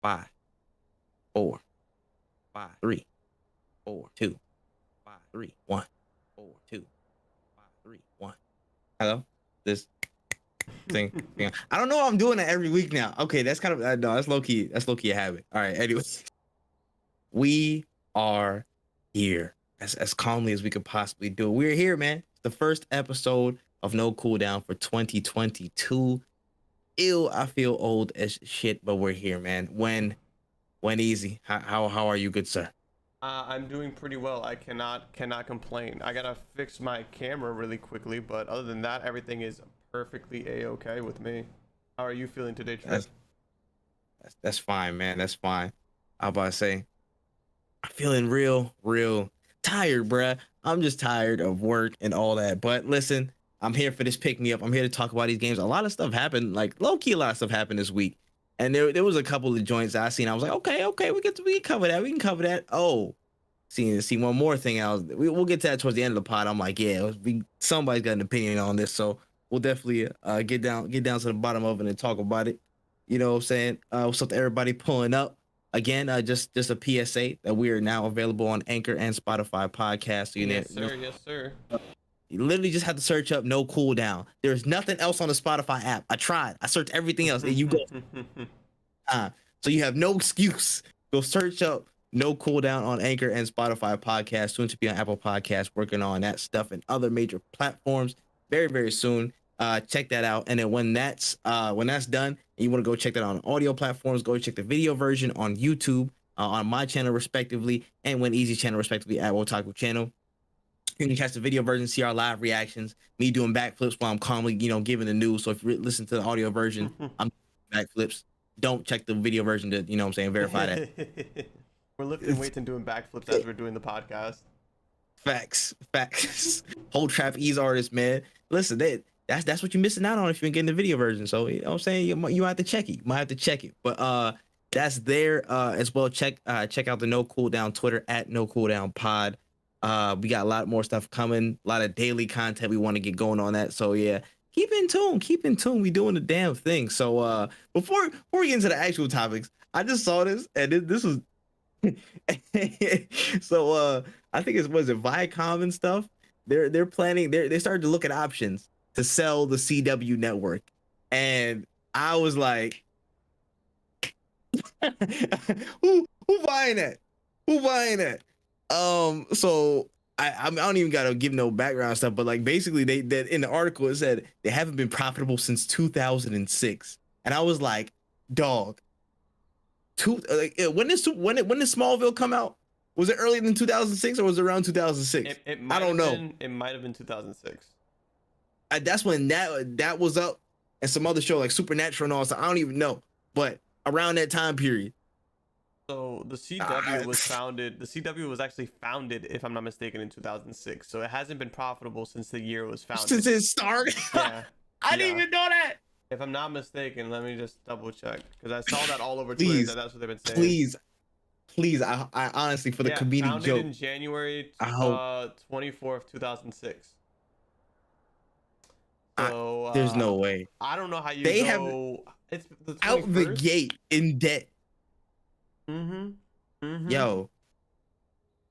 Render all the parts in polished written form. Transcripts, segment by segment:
5, 4, 5, 3, 4, 2, 5, 3, 1, 4, 2, 5, 3, 1. Hello? This thing. Yeah. I don't know if I'm doing that every week now. Okay, that's kind of no, that's low key. That's low key a habit. All right. Anyways, we are here as calmly as we could possibly do. We're here, man. The first episode of No Cooldown for 2022. Ew, I feel old as shit, but we're here, man. When easy. How are you, good sir? I'm doing pretty well. I cannot complain. I gotta fix my camera really quickly, but other than that, everything is perfectly a-okay with me. How are you feeling today, Tripp? That's fine, man. That's fine. I about to say, I'm feeling real tired, bruh. I'm just tired of work and all that. But listen, I'm here for this pick me up. I'm here to talk about these games. A lot of stuff happened, like low key, a lot of stuff happened this week. And there was a couple of joints I seen. I was like, okay, we can cover that. We can cover that. Oh, see one more thing. We'll get to that towards the end of the pod. I'm like, yeah, somebody's got an opinion on this, so we'll definitely get down to the bottom of it and talk about it. You know what I'm saying? What's up to everybody pulling up? Again, just a PSA that we are now available on Anchor and Spotify podcast. So yes, sir. Yes, sir. You literally just have to search up No Cooldown. There's nothing else on the Spotify app. I tried. I searched everything else, and you go. So you have no excuse. Go search up No Cooldown on Anchor and Spotify podcast. Soon to be on Apple Podcasts. Working on that stuff and other major platforms very soon. Check that out. And then when that's done, and you want to go check that out on audio platforms, go check the video version on YouTube, on my channel respectively, and When Easy channel respectively at Wotaku channel. You can catch the video version, see our live reactions, me doing backflips while I'm calmly, giving the news. So if you listen to the audio version, I'm backflips. Don't check the video version to, verify that. We're lifting weights and doing backflips as we're doing the podcast. Facts. Whole trapeze artist, man. Listen, that's what you're missing out on if you're getting the video version. So you know what I'm saying, you might have to check it. You might have to check it. But that's there as well. Check out the No Cooldown Twitter at No Cooldown Pod. We got a lot more stuff coming, a lot of daily content we want to get going on that. So yeah, keep in tune. We doing the damn thing. So before we get into the actual topics, I just saw this and this was so I think was it Viacom and stuff. They're planning. They started to look at options to sell the CW network, and I was like, who buying that? Who buying that? So I don't even gotta give no background stuff, but like basically that in the article it said they haven't been profitable since 2006, and I was like, dog. When did Smallville come out? Was it earlier than 2006 or was it around 2006? I don't know. It might have been 2006. That's when that was up, and some other show like Supernatural and all. So I don't even know, but around that time period. So the CW was founded. The CW was actually founded, if I'm not mistaken, in 2006. So it hasn't been profitable since the year it was founded. Since it started. Yeah. I didn't even know that. If I'm not mistaken, let me just double check because I saw that all over Twitter. That's what they've been saying. Please. I honestly, for the comedic founded joke. In January 24th, 2006. So there's no way. I don't know how you it's the 21st? Out the gate in debt. Yo,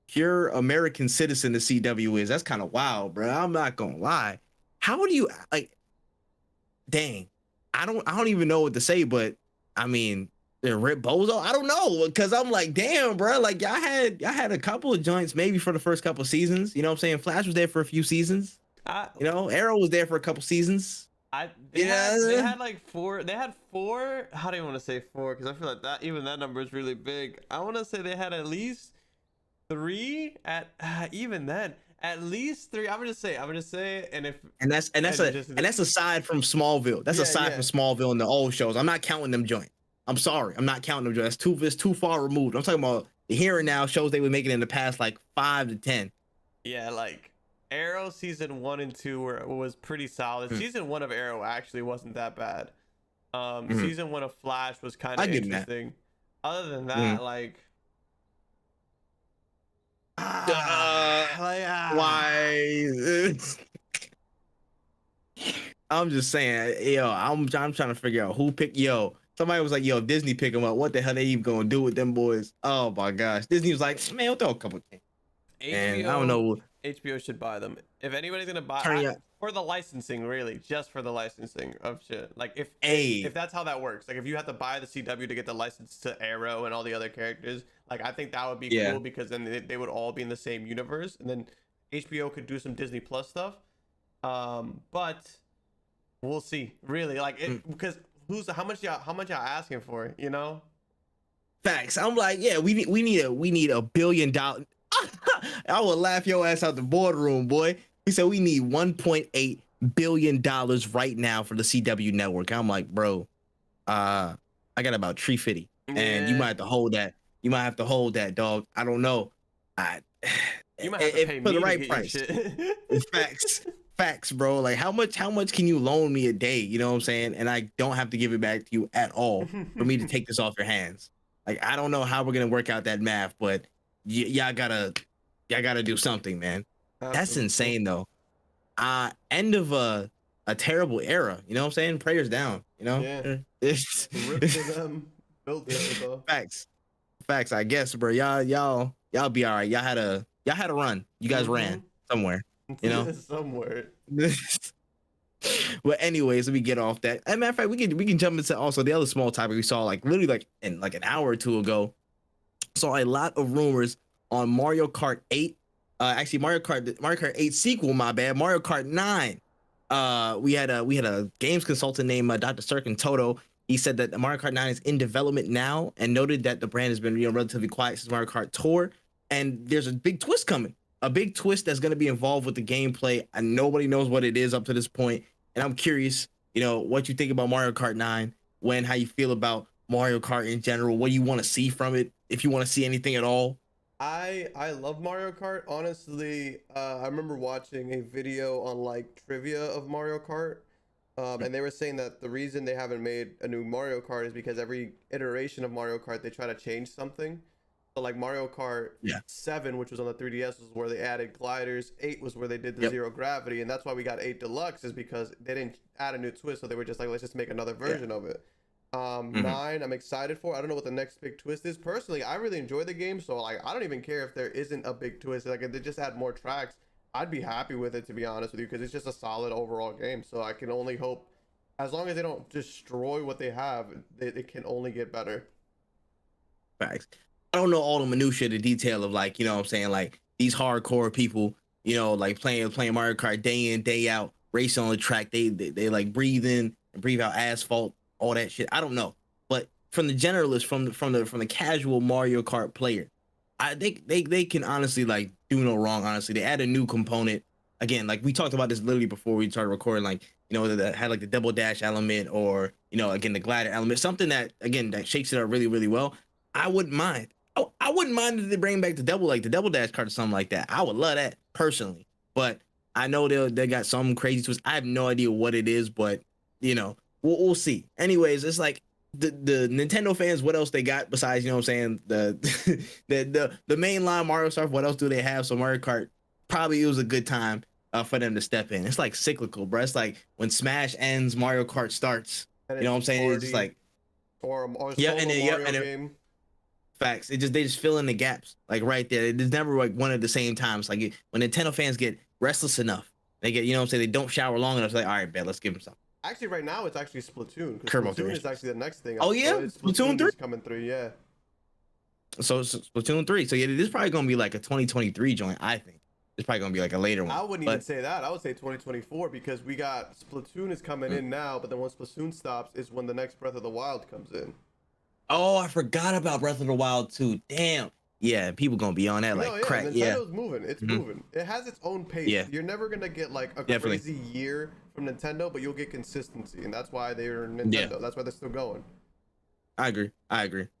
pure American citizen the CW is. That's kind of wild, bro. I'm not gonna lie. How do you like? Dang, I don't even know what to say. But I mean, Rip Bozo. I don't know because I'm like, damn, bro. Like y'all had a couple of joints maybe for the first couple of seasons. You know what I'm saying? Flash was there for a few seasons. Arrow was there for a couple seasons. They had like four. They had four. How do you want to say four? Because I feel like that number is really big. I want to say they had at least three. Even then, at least three. I'm gonna say, and that's aside from Smallville. That's aside from Smallville and the old shows. I'm not counting them joint. I'm sorry, I'm not counting them joint. It's too far removed. I'm talking about the here and now shows they were making in the past, like 5 to 10. Yeah, like Arrow season 1 and 2 was pretty solid. Season 1 of Arrow actually wasn't that bad. Season 1 of Flash was kind of interesting. Other than that, like why? I'm just saying, I'm trying to figure out who picked. somebody was like, "Yo, if Disney pick them up, what the hell they even gonna do with them boys?" Oh my gosh, Disney was like, "Man, we'll throw a couple things." And I don't know. HBO should buy them. If anybody's gonna buy for the licensing, really, just for the licensing of shit. Like if that's how that works. Like if you have to buy the CW to get the license to Arrow and all the other characters, like I think that would be cool because then they would all be in the same universe, and then HBO could do some Disney Plus stuff. But we'll see. Really, like because how much y'all asking for? You know. Facts. I'm like, yeah, we need $1 billion. I would laugh your ass out the boardroom, boy. He said we need $1.8 billion right now for the CW network. I'm like, bro, I got about 350, and you might have to hold that. You might have to hold that, dog. I don't know. You might have to pay me for the right price. Facts, bro. Like how much can you loan me a day? You know what I'm saying? And I don't have to give it back to you at all for me to take this off your hands. Like I don't know how we're gonna work out that math, but y'all gotta do something, man. Absolutely. That's insane though. End of a terrible era. You know what I'm saying? Prayers down. You know? Yeah. It's rip to them. Built it though. Facts. I guess, bro. Y'all be all right. Y'all had a run. You guys ran somewhere. You know? Somewhere. Well, anyways, let me get off that. As a matter of fact, we can jump into also the other small topic we saw like literally like in like an hour or two ago. Saw a lot of rumors on Mario Kart 8. Actually, Mario Kart 8 sequel. My bad. Mario Kart 9. We had a games consultant named Dr. Sirkin Toto. He said that Mario Kart 9 is in development now, and noted that the brand has been relatively quiet since Mario Kart Tour. And there's a big twist coming. A big twist that's going to be involved with the gameplay, and nobody knows what it is up to this point. And I'm curious, what you think about Mario Kart 9, how you feel about Mario Kart in general, what you want to see from it, if you want to see anything at all. I love Mario Kart. Honestly, I remember watching a video on like trivia of Mario Kart, and they were saying that the reason they haven't made a new Mario Kart is because every iteration of Mario Kart they try to change something. So like Mario Kart 7, which was on the 3DS, was where they added gliders. 8 was where they did the zero gravity, and that's why we got 8 Deluxe, is because they didn't add a new twist, so they were just like, let's just make another version of it. 9, I'm excited for. I don't know what the next big twist is. Personally, I really enjoy the game, so like I don't even care if there isn't a big twist. Like if they just add more tracks, I'd be happy with it, to be honest with you, because it's just a solid overall game. So I can only hope, as long as they don't destroy what they have, it can only get better. Facts. I don't know all the minutiae, the detail of like, what I'm saying, like these hardcore people, like playing Mario Kart day in, day out, racing on the track. They like breathe in and breathe out asphalt, all that shit. I don't know, but from the generalist, from the casual Mario Kart player, I think they can honestly like do no wrong. Honestly, they add a new component. Again, like we talked about this literally before we started recording, like that had like the double dash element, or again the glider element, something that again that shakes it up really, really well. I wouldn't mind. I wouldn't mind if they bring back the double dash card or something like that. I would love that personally, but I know they got some crazy twist. I have no idea what it is, but we'll see. Anyways, it's like the Nintendo fans, what else they got besides the mainline Mario stuff? What else do they have? So Mario Kart, probably it was a good time for them to step in. It's like cyclical, bro. It's like when Smash ends, Mario Kart starts. You know what I'm saying? It's just like Mario game. Facts. They just fill in the gaps, like right there. It's never like one at the same time. It's like when Nintendo fans get restless enough, they get, they don't shower long enough. It's like, all right, bet, let's give them something. Actually, right now it's actually Splatoon. Splatoon is actually the next thing. Oh yeah, Splatoon 3 coming through. Yeah. So Splatoon 3. So yeah, this is probably gonna be like a 2023 joint. I think it's probably gonna be like a later one. I wouldn't even say that. I would say 2024, because we got Splatoon is coming in now, but then once Splatoon stops is when the next Breath of the Wild comes in. Oh, I forgot about Breath of the Wild too. Damn. Yeah, people gonna be on that like crack. Nintendo's moving. It's moving. It has its own pace. Yeah. You're never gonna get like a crazy year from Nintendo, but you'll get consistency, and that's why they're Nintendo. Yeah. That's why they're still going. I agree.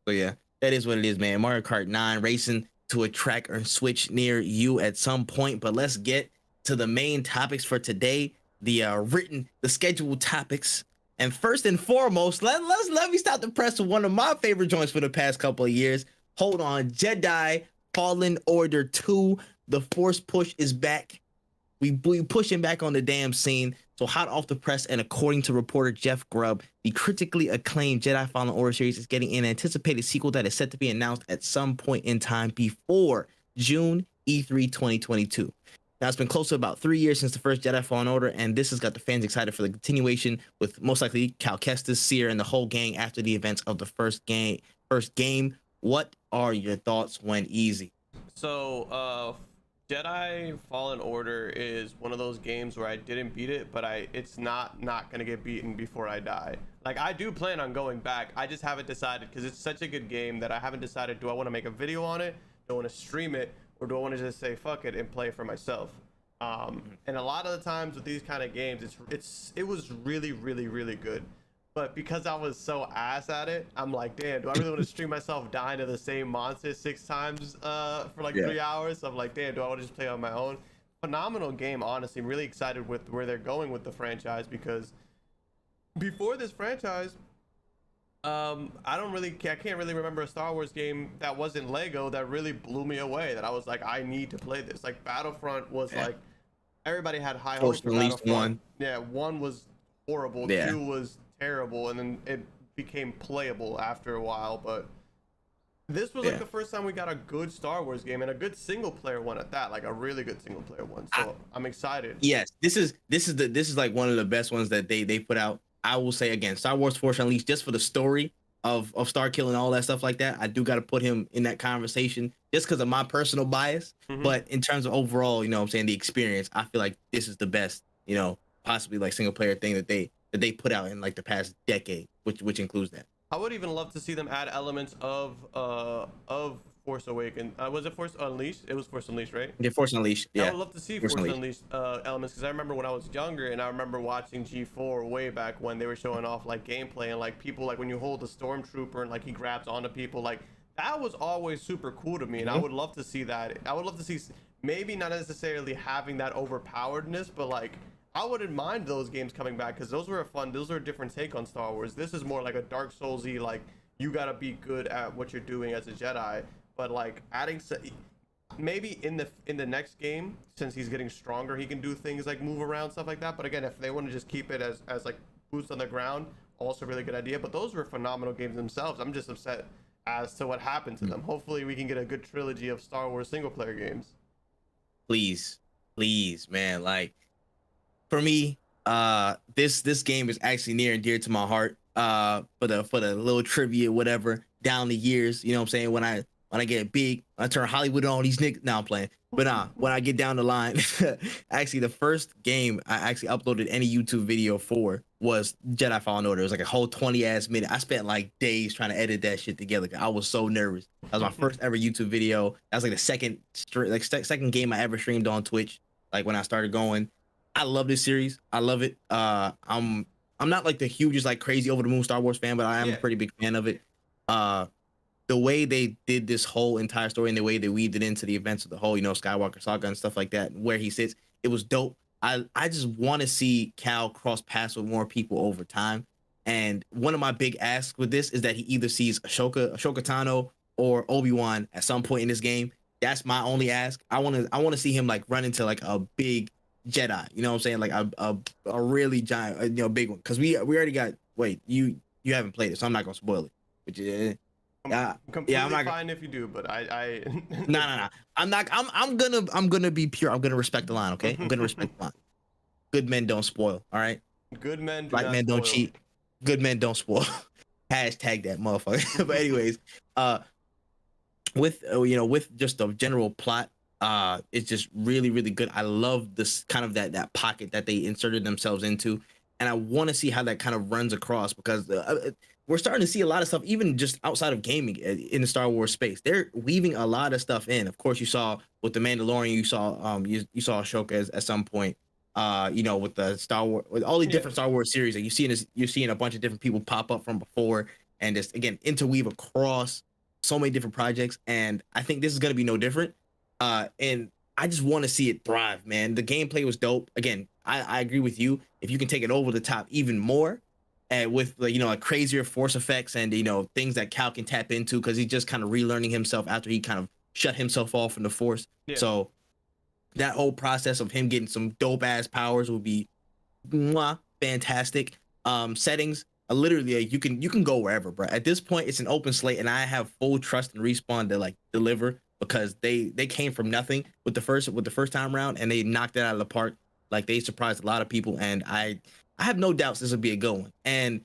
So yeah, that is what it is, man. Mario Kart 9 racing to a track or Switch near you at some point. But let's get to the main topics for today. The scheduled topics. And first and foremost, let me stop the press with one of my favorite joints for the past couple of years. Hold on, Jedi Fallen Order 2. The Force push is back. We pushing back on the damn scene. So hot off the press, and according to reporter Jeff Grubb, the critically acclaimed Jedi Fallen Order series is getting an anticipated sequel that is set to be announced at some point in time before June E3 2022. Now, it's been close to about 3 years since the first Jedi Fallen Order, and this has got the fans excited for the continuation, with most likely Cal Kestis, Seer, and the whole gang after the events of the first game. What are your thoughts when easy? So, Jedi Fallen Order is one of those games where I didn't beat it, but it's not gonna get beaten before I die. Like, I do plan on going back. I just haven't decided, because it's such a good game that I haven't decided, do I want to make a video on it, do I want to stream it, or do I want to just say fuck it and play for myself? And a lot of the times with these kind of games, it was really good. But because I was so ass at it, I'm like, damn, do I really want to stream myself dying to the same monster 6 times for like 3 hours? So I'm like, damn, do I want to just play on my own? Phenomenal game, honestly. I'm really excited with where they're going with the franchise, because before this franchise, I can't really remember a Star Wars game that wasn't Lego that really blew me away, that I was like, I need to play this. Like, Battlefront was like, everybody had high hopes for Battlefront. 1. Yeah, 1 was horrible, 2 was terrible, and then it became playable after a while. But this was like the first time we got a good Star Wars game, and a good single player one at that, like a really good single player one. So I'm excited. Yes, this is like one of the best ones that they put out. I will say again, Star Wars Force Unleashed, just for the story of Starkill and all that stuff like that, I do got to put him in that conversation just because of my personal bias. But in terms of overall, you know what I'm saying, the experience, I feel like this is the best, you know, possibly like single player thing that they put out in like the past decade, which includes that. I would even love to see them add elements of Force Awakens. Was it Force Unleashed? It was Force Unleashed, right? Yeah, Force Unleashed. Yeah. I would love to see Force Unleashed elements, because I remember when I was younger, and I remember watching G4 way back when they were showing off like gameplay, and like people, like when you hold the stormtrooper and like he grabs onto people, like that was always super cool to me, and I would love to see that. I would love to see, maybe not necessarily having that overpoweredness, but like I wouldn't mind those games coming back, because those were a different take on Star Wars. This is more like a Dark Souls-y, like you gotta be good at what you're doing as a Jedi. But like adding, maybe in the next game, since he's getting stronger, he can do things like move around, stuff like that. But again, if they want to just keep it as like boots on the ground, also a really good idea. But those were phenomenal games themselves. I'm just upset as to what happened to them. Hopefully we can get a good trilogy of Star Wars single player games. Please, man. Like, for me, this game is actually near and dear to my heart. For the little trivia, whatever, down the years, you know what I'm saying, when I get big, I turn Hollywood on these niggas. Now I'm playing. But when I get down the line, actually the first game I actually uploaded any YouTube video for was Jedi Fallen Order. It was like a whole 20-ass minute. I spent like days trying to edit that shit together. I was so nervous. That was my first ever YouTube video. That was like the second game I ever streamed on Twitch. Like when I started going. I love this series. I love it. I'm not like the hugest, like crazy over the moon Star Wars fan, but I am a pretty big fan of it. The way they did this whole entire story and the way they weaved it into the events of the whole, you know, Skywalker saga and stuff like that, where he sits, it was dope. I just want to see Cal cross paths with more people over time. And one of my big asks with this is that he either sees Ahsoka Tano or Obi-Wan at some point in this game. That's my only ask. I want to see him like run into like a big Jedi, you know what I'm saying, like a really giant, you know, big one. Because we already got. Wait, you haven't played it, so I'm not gonna spoil it. Which is, I'm not fine if you do, but I no. I'm gonna be pure. I'm gonna respect the line, okay? I'm gonna respect the line. Good men don't spoil. All right. Good men. Black men don't cheat. Good men don't spoil. Hashtag that motherfucker. But anyways, with just the general plot. It's just really good. I love this kind of that pocket that they inserted themselves into, and I want to see how that kind of runs across, because we're starting to see a lot of stuff even just outside of gaming in the Star Wars space. They're weaving a lot of stuff in. Of course, you saw with the Mandalorian, you saw you saw Ahsoka at some point. With the Star Wars, with all the different Star Wars series that you're seeing a bunch of different people pop up from before, and just again interweave across so many different projects. And I think this is going to be no different. And I just want to see it thrive, man. The gameplay was dope. Again, I agree with you. If you can take it over the top even more, and with like crazier force effects and things that Cal can tap into, because he's just kind of relearning himself after he kind of shut himself off from the force. Yeah. So that whole process of him getting some dope ass powers would be fantastic. Settings, literally, like, you can go wherever, bro. At this point, it's an open slate, and I have full trust in Respawn to like deliver, because they came from nothing with the first time round, and they knocked it out of the park. Like, they surprised a lot of people, and I have no doubts this will be a good one. And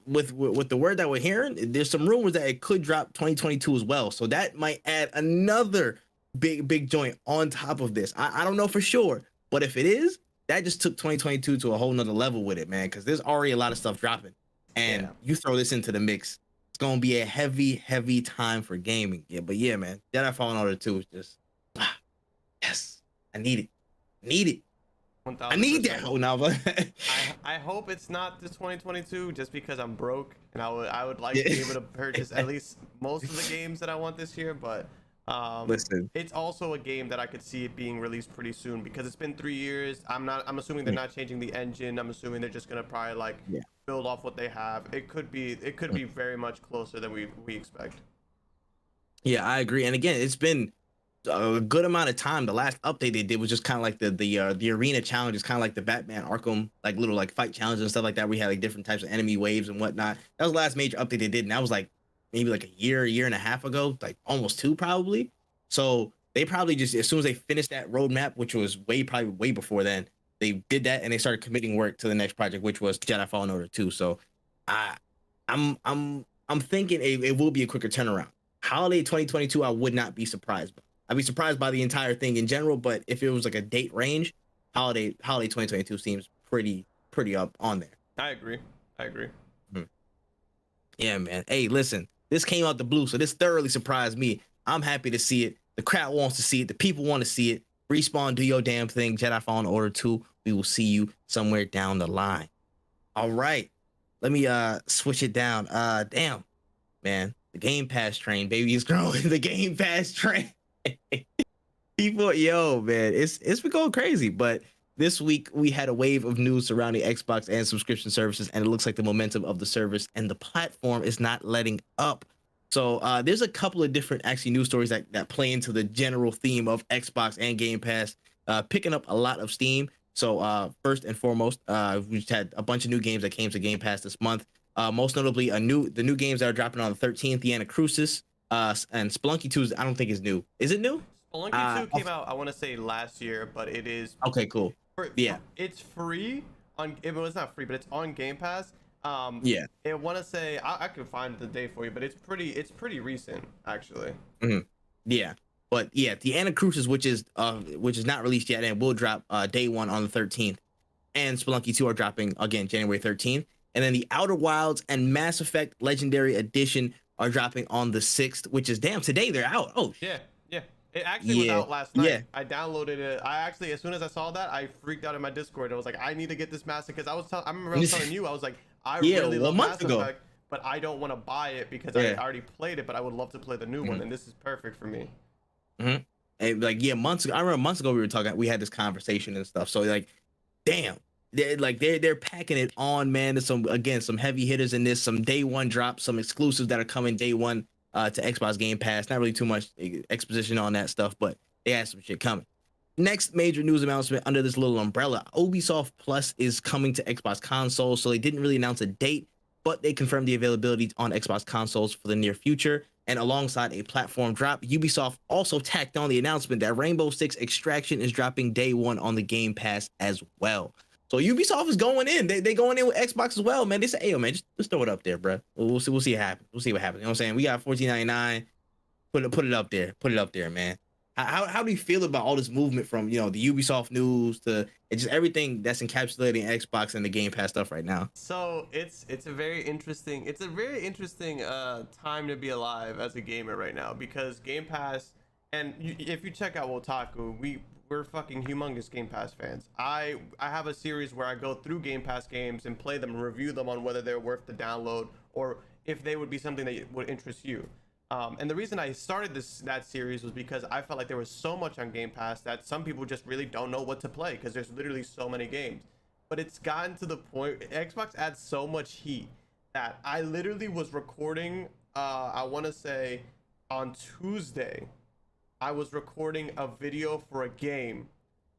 with the word that we're hearing, there's some rumors that it could drop 2022 as well. So that might add another big joint on top of this. I don't know for sure, but if it is, that just took 2022 to a whole nother level with it, man, because there's already a lot of stuff dropping, and you throw this into the mix, it's gonna be a heavy time for gaming. Yeah, but yeah, man, Jedi Fallen Order 2 is just yes, I need it. 1000%. I need that whole novel. I hope it's not this 2022, just because I'm broke, and I would like to be able to purchase at least most of the games that I want this year. But listen, it's also a game that I could see it being released pretty soon, because it's been 3 years. I'm assuming they're not changing the engine. I'm assuming they're just gonna probably like build off what they have. It could be very much closer than we expect. Yeah, I agree. And again, it's been a good amount of time. The last update they did was just kind of like the arena challenges, kind of like the Batman Arkham, like little like fight challenges and stuff like that. We had like different types of enemy waves and whatnot. That was the last major update they did, and that was like maybe like a year and a half ago, like almost 2 probably. So they probably just, as soon as they finished that roadmap, which was probably way before then, they did that and they started committing work to the next project, which was Jedi Fallen Order 2. So I'm thinking it will be a quicker turnaround. Holiday 2022, I would not be surprised by. I'd be surprised by the entire thing in general, but if it was like a date range, holiday 2022 seems pretty up on there. I agree. Yeah, man. Hey, listen, this came out the blue, so this thoroughly surprised me. I'm happy to see it. The crowd wants to see it. The people want to see it. Respawn, do your damn thing. Jedi Fallen Order 2. We will see you somewhere down the line. All right. Let me switch it down. Damn, man. The Game Pass train, baby, is growing. The Game Pass train. People, yo, man, it's been going crazy. But this week we had a wave of news surrounding Xbox and subscription services, and it looks like the momentum of the service and the platform is not letting up. So there's a couple of different actually news stories that play into the general theme of Xbox and Game Pass picking up a lot of steam. So first and foremost, we just had a bunch of new games that came to Game Pass this month. Most notably, the new games that are dropping on the 13th, the Anacrusis, and Spelunky 2 I don't think is new. Is it new? Spelunky 2 came out, I want to say last year, but it is okay. Cool. Yeah, it's free on. It was not free, but it's on Game Pass. Yeah. I want to say I can find the day for you, but it's pretty recent actually. Yeah, but yeah, the Anacrusis, which is not released yet and will drop day 1 on the 13th, and Spelunky 2 are dropping again January 13th, and then the Outer Wilds and Mass Effect Legendary Edition are dropping on the 6th, which is today they're out. Oh yeah. It actually was out last night. Yeah. I downloaded it. I actually, as soon as I saw that, I freaked out in my Discord. I was like, I need to get this Mass Effect, because I remember I was telling you, I was like, I really love Mass Effect, but I don't want to buy it because I already played it, but I would love to play the new one, and this is perfect for me. And like, yeah, months ago, I remember months ago we had this conversation and stuff. So like, damn, they're packing it on, man. There's some heavy hitters in this, some day 1 drops, some exclusives that are coming day 1 to Xbox Game Pass. Not really too much exposition on that stuff, but they had some shit coming. Next major news announcement under this little umbrella, Ubisoft Plus is coming to Xbox consoles. So they didn't really announce a date, but they confirmed the availability on Xbox consoles for the near future. And alongside a platform drop, Ubisoft also tacked on the announcement that Rainbow Six Extraction is dropping day 1 on the Game Pass as well. So Ubisoft is going in. They going in with Xbox as well, man. They say, hey, yo, man, just throw it up there, bro. We'll see what happens. We'll see what happens. You know what I'm saying? We got $14.99. Put it up there. Put it up there, man. How do you feel about all this movement from, the Ubisoft news to just everything that's encapsulating Xbox and the Game Pass stuff right now? So it's a very interesting time to be alive as a gamer right now, because Game Pass, and if you check out Wotaku, we're fucking humongous Game Pass fans. I have a series where I go through Game Pass games and play them and review them on whether they're worth the download or if they would be something that would interest you. And the reason I started that series was because I felt like there was so much on Game Pass that some people just really don't know what to play, because there's literally so many games. But it's gotten to the point, Xbox adds so much heat that I literally was recording, I want to say on Tuesday, I was recording a video for a game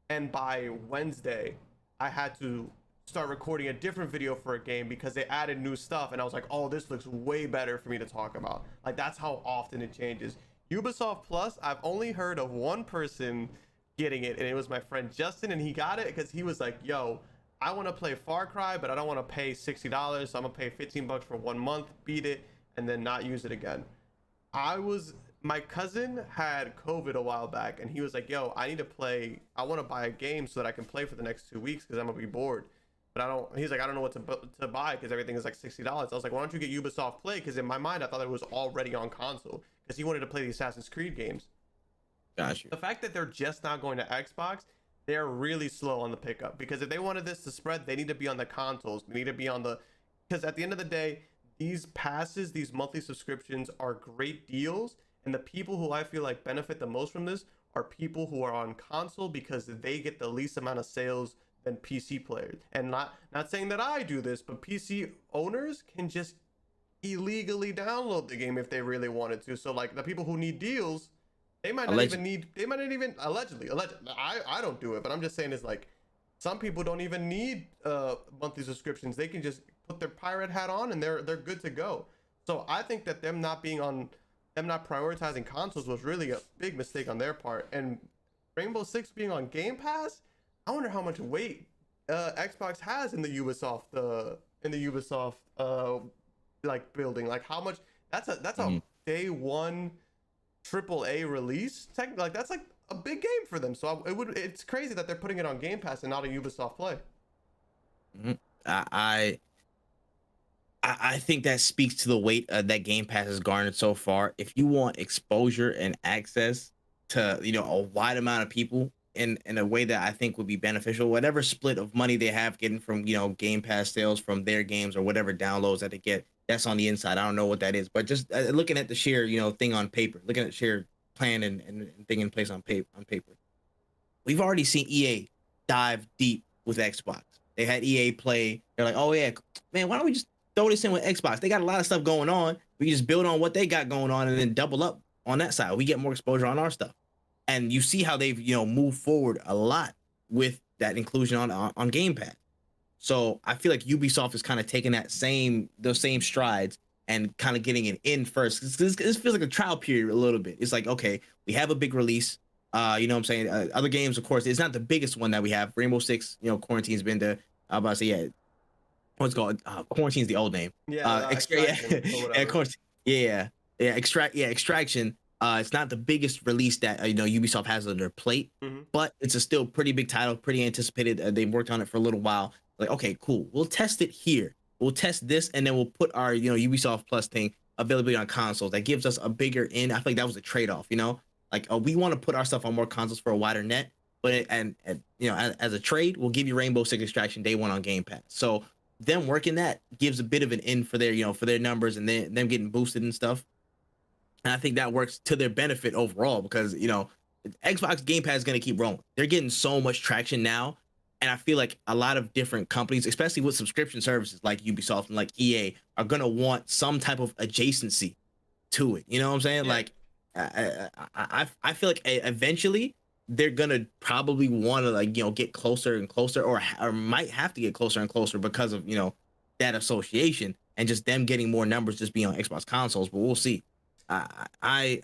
and by Wednesday, I had to start recording a different video for a game because they added new stuff, and I was like, oh, this looks way better for me to talk about. Like, that's how often it changes. Ubisoft Plus, I've only heard of one person getting it, and it was my friend Justin, and he got it because he was like, yo, I want to play Far Cry, but I don't want to pay $60, so I'm gonna pay 15 bucks for 1 month, beat it, and then not use it again. My cousin had COVID a while back, and he was like, yo, I want to buy a game so that I can play for the next 2 weeks because I'm gonna be bored. But he's like, I don't know what to buy because everything is like $60. I was like, why don't you get Ubisoft Play? Because in my mind, I thought it was already on console because he wanted to play the Assassin's Creed games. Gotcha. The fact that they're just now going to Xbox, they're really slow on the pickup, because if they wanted this to spread, they need to be on the consoles. They need to be on the, because at the end of the day, these passes, these monthly subscriptions are great deals, and the people who I feel like benefit the most from this are people who are on console because they get the least amount of sales than PC players. And not saying that I do this, but PC owners can just illegally download the game if they really wanted to. So like the people who need deals, they might not even need, allegedly, I don't do it, but I'm just saying it's like, some people don't even need monthly subscriptions. They can just put their pirate hat on and they're good to go. So I think that them not prioritizing consoles was really a big mistake on their part. And Rainbow Six being on Game Pass, I wonder how much weight Xbox has in the Ubisoft like building. Like how much that's a day one AAA release. Like that's like a big game for them. So it's crazy that they're putting it on Game Pass and not a Ubisoft Play. I think that speaks to the weight that Game Pass has garnered so far. If you want exposure and access to, a wide amount of people in a way that I think would be beneficial, whatever split of money they have getting from, Game Pass sales from their games or whatever downloads that they get, that's on the inside. I don't know what that is, but just looking at the share, thing on paper, looking at share plan and thing in place on paper, we've already seen EA dive deep with Xbox. They had EA Play. They're like, oh yeah, man, why don't we just throw this in with Xbox? They got a lot of stuff going on. We just build on what they got going on and then double up on that side. We get more exposure on our stuff. And you see how they've, moved forward a lot with that inclusion on Game Pass. So I feel like Ubisoft is kind of taking those same strides and kind of getting it in first. This feels like a trial period a little bit. It's like, okay, we have a big release. You know what I'm saying? Other games, of course, it's not the biggest one that we have. Rainbow Six, Quarantine's been to, I'm about to say, yeah, what's it called? Quarantine's the old name. Yeah, Extraction. It's not the biggest release that Ubisoft has on their plate, but it's a still pretty big title, pretty anticipated. They've worked on it for a little while. Like, okay, cool. We'll test it here. We'll test this, and then we'll put our Ubisoft Plus thing availability on consoles. That gives us a bigger in. I feel like that was a trade-off. Like we want to put our stuff on more consoles for a wider net, but as a trade, we'll give you Rainbow Six Extraction day one on Game Pass. So them working that gives a bit of an in for their numbers and them getting boosted and stuff. And I think that works to their benefit overall because, Xbox Game Pass is going to keep rolling. They're getting so much traction now. And I feel like a lot of different companies, especially with subscription services like Ubisoft and like EA, are going to want some type of adjacency to it. You know what I'm saying? Yeah. Like, I feel like eventually they're going to probably want to get closer and closer or might have to get closer and closer because of, that association and just them getting more numbers just being on Xbox consoles. But we'll see. I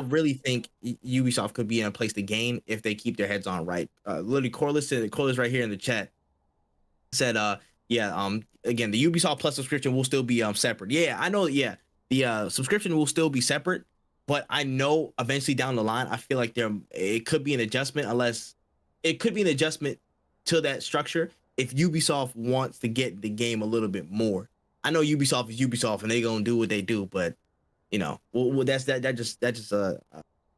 really think Ubisoft could be in a place to gain if they keep their heads on right. Literally, Corliss right here in the chat said, again, the Ubisoft Plus subscription will still be separate. Yeah, I know. Yeah, the subscription will still be separate, but I know eventually down the line, I feel like it could be an adjustment to that structure if Ubisoft wants to get the game a little bit more. I know Ubisoft is Ubisoft and they're gonna do what they do, but that's I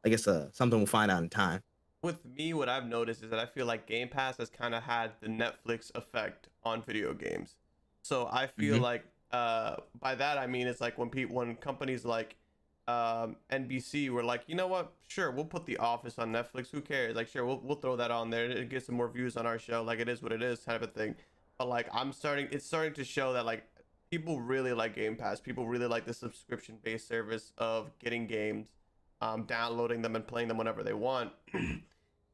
guess something we'll find out in time. With me, what I've noticed is that I feel like Game Pass has kind of had the Netflix effect on video games. So I feel like by that I mean it's like when companies like NBC were like, you know what, sure, we'll put The Office on Netflix. Who cares? Like, sure, we'll throw that on there. It gets some more views on our show. Like, it is what it is, type of thing. But like, it's starting to show that like people really like Game Pass. People really like the subscription-based service of getting games, downloading them and playing them whenever they want.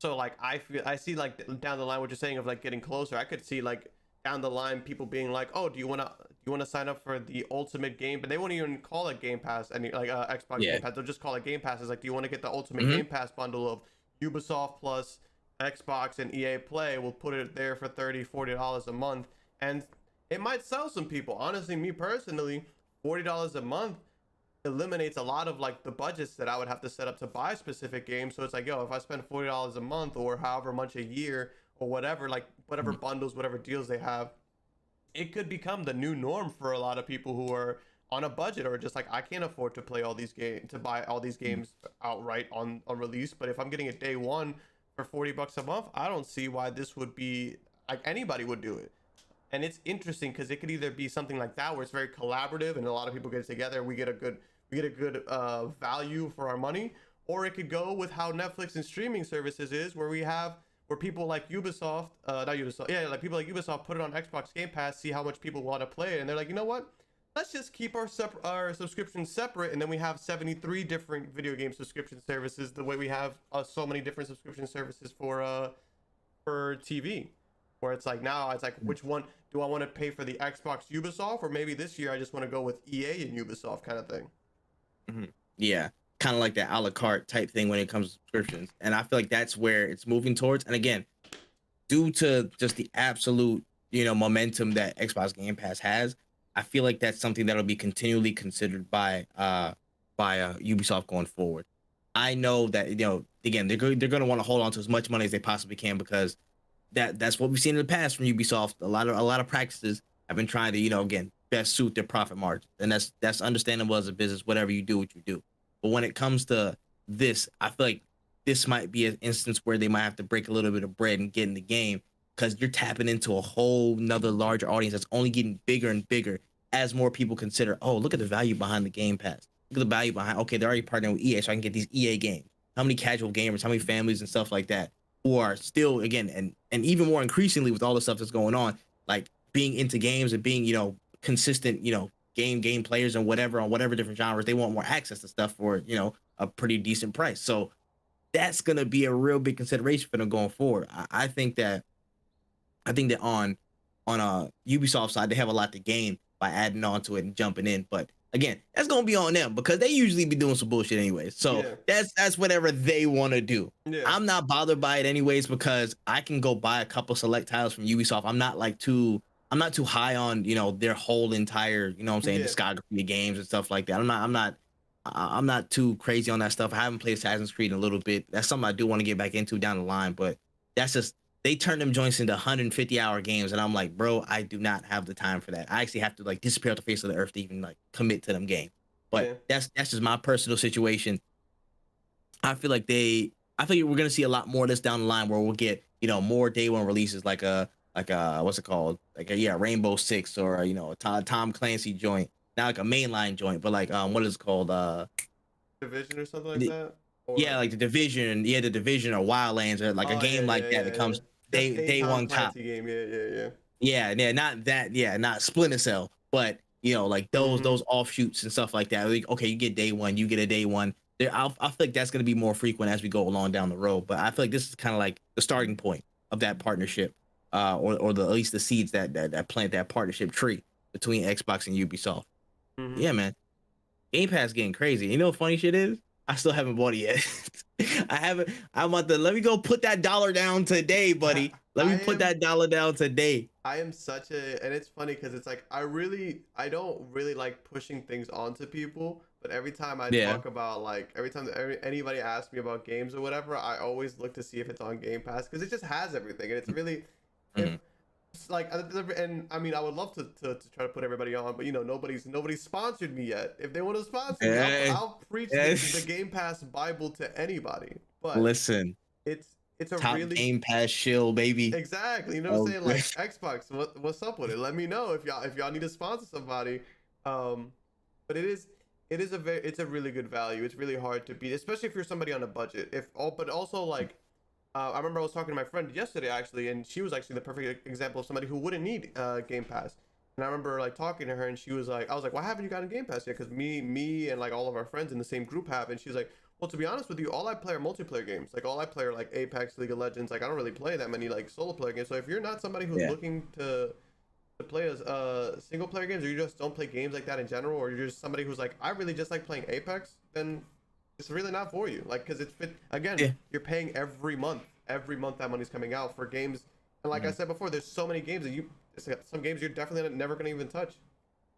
So like I see like down the line what you're saying of like getting closer. I could see like down the line people being like, oh, do you wanna sign up for the ultimate game? But they won't even call it Game Pass any like Xbox Yeah. Game Pass. They'll just call it Game Pass. It's like, do you want to get the ultimate Mhm. Game Pass bundle of Ubisoft plus Xbox and EA Play? We'll put it there for $30-$40 a month, and it might sell some people. Honestly, me personally, $40 a month eliminates a lot of like the budgets that I would have to set up to buy specific games. So it's like, yo, if I spend $40 a month or however much a year or whatever, like whatever bundles, whatever deals they have, it could become the new norm for a lot of people who are on a budget or just like, I can't afford to play all these games, to buy all these games outright on release. But if I'm getting it day one for $40 a month, I don't see why this would be like anybody would do it. And it's interesting because it could either be something like that where it's very collaborative and a lot of people get together, we get a good value for our money, or it could go with how Netflix and streaming services is, where people like Ubisoft, not Ubisoft, yeah, like people like Ubisoft put it on Xbox Game Pass, see how much people want to play it, and they're like, you know what? Let's just keep our subscriptions separate, and then we have 73 different video game subscription services, the way we have so many different subscription services for TV, where it's like now it's like, which one do I want to pay for, the Xbox Ubisoft, or maybe this year I just want to go with EA and Ubisoft kind of thing. Yeah, kind of like that a la carte type thing when it comes to subscriptions, and I feel like that's where it's moving towards. And again, due to just the absolute momentum that Xbox Game Pass has, I feel like that's something that'll be continually considered by Ubisoft going forward. I know that again they're going to want to hold on to as much money as they possibly can, because that's what we've seen in the past from Ubisoft. A lot of practices have been trying to again best suit their profit margin, and that's understandable as a business. Whatever you do, what you do. But when it comes to this, I feel like this might be an instance where they might have to break a little bit of bread and get in the game, because you're tapping into a whole nother larger audience that's only getting bigger and bigger as more people consider, oh, look at the value behind the Game Pass. Look at the value behind, okay, they're already partnering with EA, so I can get these EA games. How many casual gamers, how many families and stuff like that who are still, again, and even more increasingly with all the stuff that's going on, like being into games and being, consistent, game players and whatever on whatever different genres, they want more access to stuff for, a pretty decent price. So that's gonna be a real big consideration for them going forward. I think that on Ubisoft side, they have a lot to gain by adding on to it and jumping in. But again, that's gonna be on them, because they usually be doing some bullshit anyways. So that's whatever they want to do. Yeah. I'm not bothered by it anyways, because I can go buy a couple select titles from Ubisoft. I'm not too high on their whole entire discography of games and stuff like that. I'm not too crazy on that stuff. I haven't played Assassin's Creed in a little bit. That's something I do want to get back into down the line, but that's just, they turn them joints into 150-hour games, and I'm like, bro, I do not have the time for that. I actually have to like disappear off the face of the earth to even like commit to them games. But that's just my personal situation. I feel like we're gonna see a lot more of this down the line, where we'll get more day one releases, like a what's it called, like a Rainbow Six, or a Tom Clancy joint, not like a mainline joint, but like what is it called, Division or something like that. Yeah, like the Division, the Division or Wildlands, or like a game like that that comes day one cop game. not that, not Splinter Cell, but like those offshoots and stuff like that. Like, okay, you get day one, you get a day one. I feel like that's going to be more frequent as we go along down the road. But I feel like this is kind of like the starting point of that partnership, or at least the seeds that plant that partnership tree between Xbox and Ubisoft. Yeah, man, Game Pass getting crazy. You know what funny shit is? I still haven't bought it yet. I haven't. I'm about to, let me go put that $1 down today, buddy. Let me put that $1 down today. I am and it's funny because it's like, I don't really like pushing things onto people, but every time I talk about, like, every time anybody asks me about games or whatever, I always look to see if it's on Game Pass, because it just has everything, and it's really, it's like, and I mean, I would love to try to put everybody on, but nobody's sponsored me yet. If they want to sponsor me, I'll preach the Game Pass Bible to anybody. But listen, it's a top really Game Pass shill, baby. Exactly. You know what I'm saying? Like, Xbox, what's up with it? Let me know if y'all need to sponsor somebody. But it's a really good value. It's really hard to beat, especially if you're somebody on a budget. But also, like, I remember I was talking to my friend yesterday, actually, and she was actually the perfect example of somebody who wouldn't need Game Pass. And I remember like talking to her, and she was like, I was like, why haven't you gotten Game Pass yet? Because me and like all of our friends in the same group have. And she was like, Well, to be honest with you, all I play are multiplayer games. Like all I play are like Apex, League of Legends. Like I don't really play that many like solo player games. So if you're not somebody who's looking to play as single player games, or you just don't play games like that in general, or you're just somebody who's like, I really just like playing Apex, then it's really not for you. Like, because you're paying every month that money's coming out for games. And like I said before, there's so many games that some games you're definitely never gonna even touch.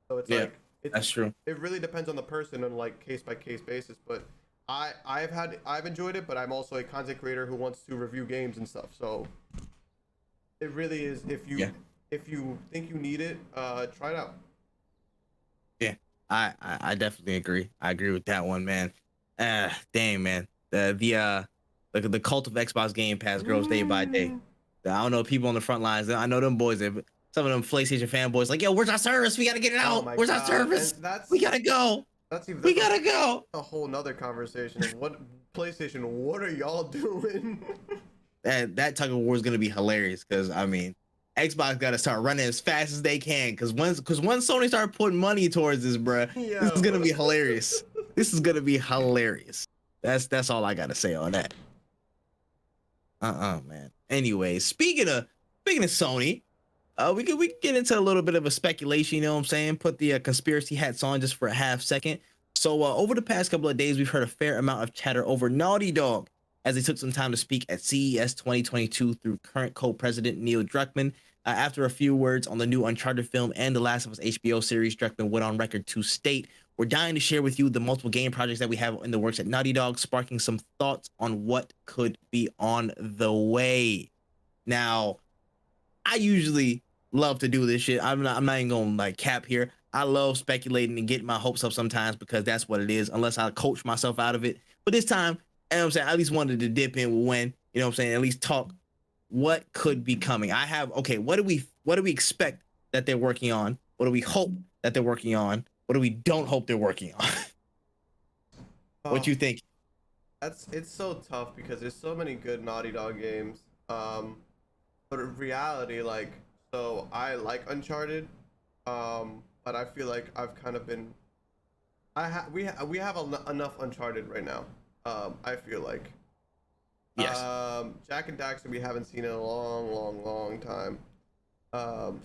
So it's like that's true. It really depends on the person on like case by case basis. But I've enjoyed it, but I'm also a content creator who wants to review games and stuff. So it really is, if you think you need it, try it out. Yeah, I definitely agree. I agree with that one, man. Dang, man. The cult of Xbox Game Pass grows day by day. I don't know, people on the front lines. I know them boys. Some of them PlayStation fanboys like, yo, where's our service? We gotta get it out. Where's our service? We gotta go. We gotta go. A whole nother conversation of what PlayStation, what are y'all doing? And that tug of war is gonna be hilarious, because I mean, Xbox gotta start running as fast as they can, because once Sony start putting money towards this, bruh, this is gonna be hilarious. This is gonna be hilarious. That's all I gotta say on that. Man. Anyway, speaking of Sony, we can get into a little bit of a speculation, you know what I'm saying? Put the conspiracy hats on just for a half second. So over the past couple of days, we've heard a fair amount of chatter over Naughty Dog, as they took some time to speak at CES 2022 through current co-president Neil Druckmann. After a few words on the new Uncharted film and the Last of Us HBO series, Druckmann went on record to state, "We're dying to share with you the multiple game projects that we have in the works at Naughty Dog, sparking some thoughts on what could be on the way." Now, I usually love to do this shit. I'm not even gonna like cap here. I love speculating and getting my hopes up sometimes, because that's what it is, unless I coach myself out of it. But this time, you know what I'm saying, I at least wanted to dip in with when, you know what I'm saying, at least talk what could be coming. What do we expect that they're working on? What do we hope that they're working on? What do we don't hope they're working on? What you think? It's so tough because there's so many good Naughty Dog games. But in reality, like, so I like Uncharted, but I feel like I've kind of been, we have enough Uncharted right now. I feel like. Yes. Jak and Daxter we haven't seen in a long time.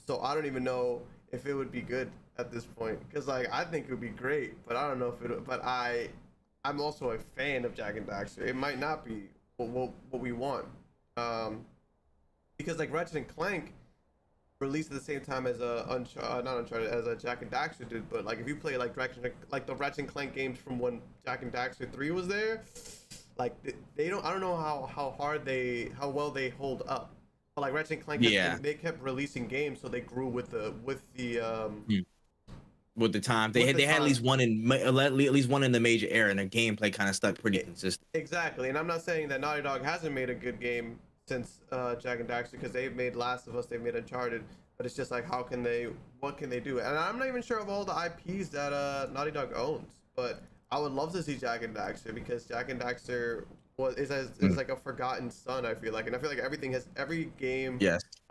So I don't even know if it would be good at this point, because like I think it would be great, but I don't know if it. But I'm also a fan of Jak and Daxter. It might not be what we want. Because like Ratchet and Clank released at the same time as not Uncharted, as Jak and Daxter did. But like if you play like the Ratchet and Clank games from when Jak and Daxter 3 was there, like they don't. I don't know how well they hold up. But like Ratchet and Clank, they kept releasing games, so they grew with the time. They had at least one in the major era, and their gameplay kind of stuck pretty consistent. Exactly, and I'm not saying that Naughty Dog hasn't made a good game since Jak and Daxter, because they've made Last of Us, they've made Uncharted, but it's just like what can they do? And I'm not even sure of all the IPs that Naughty Dog owns, but I would love to see Jak and Daxter, because Jak and Daxter is like a forgotten son, I feel like, and I feel like every game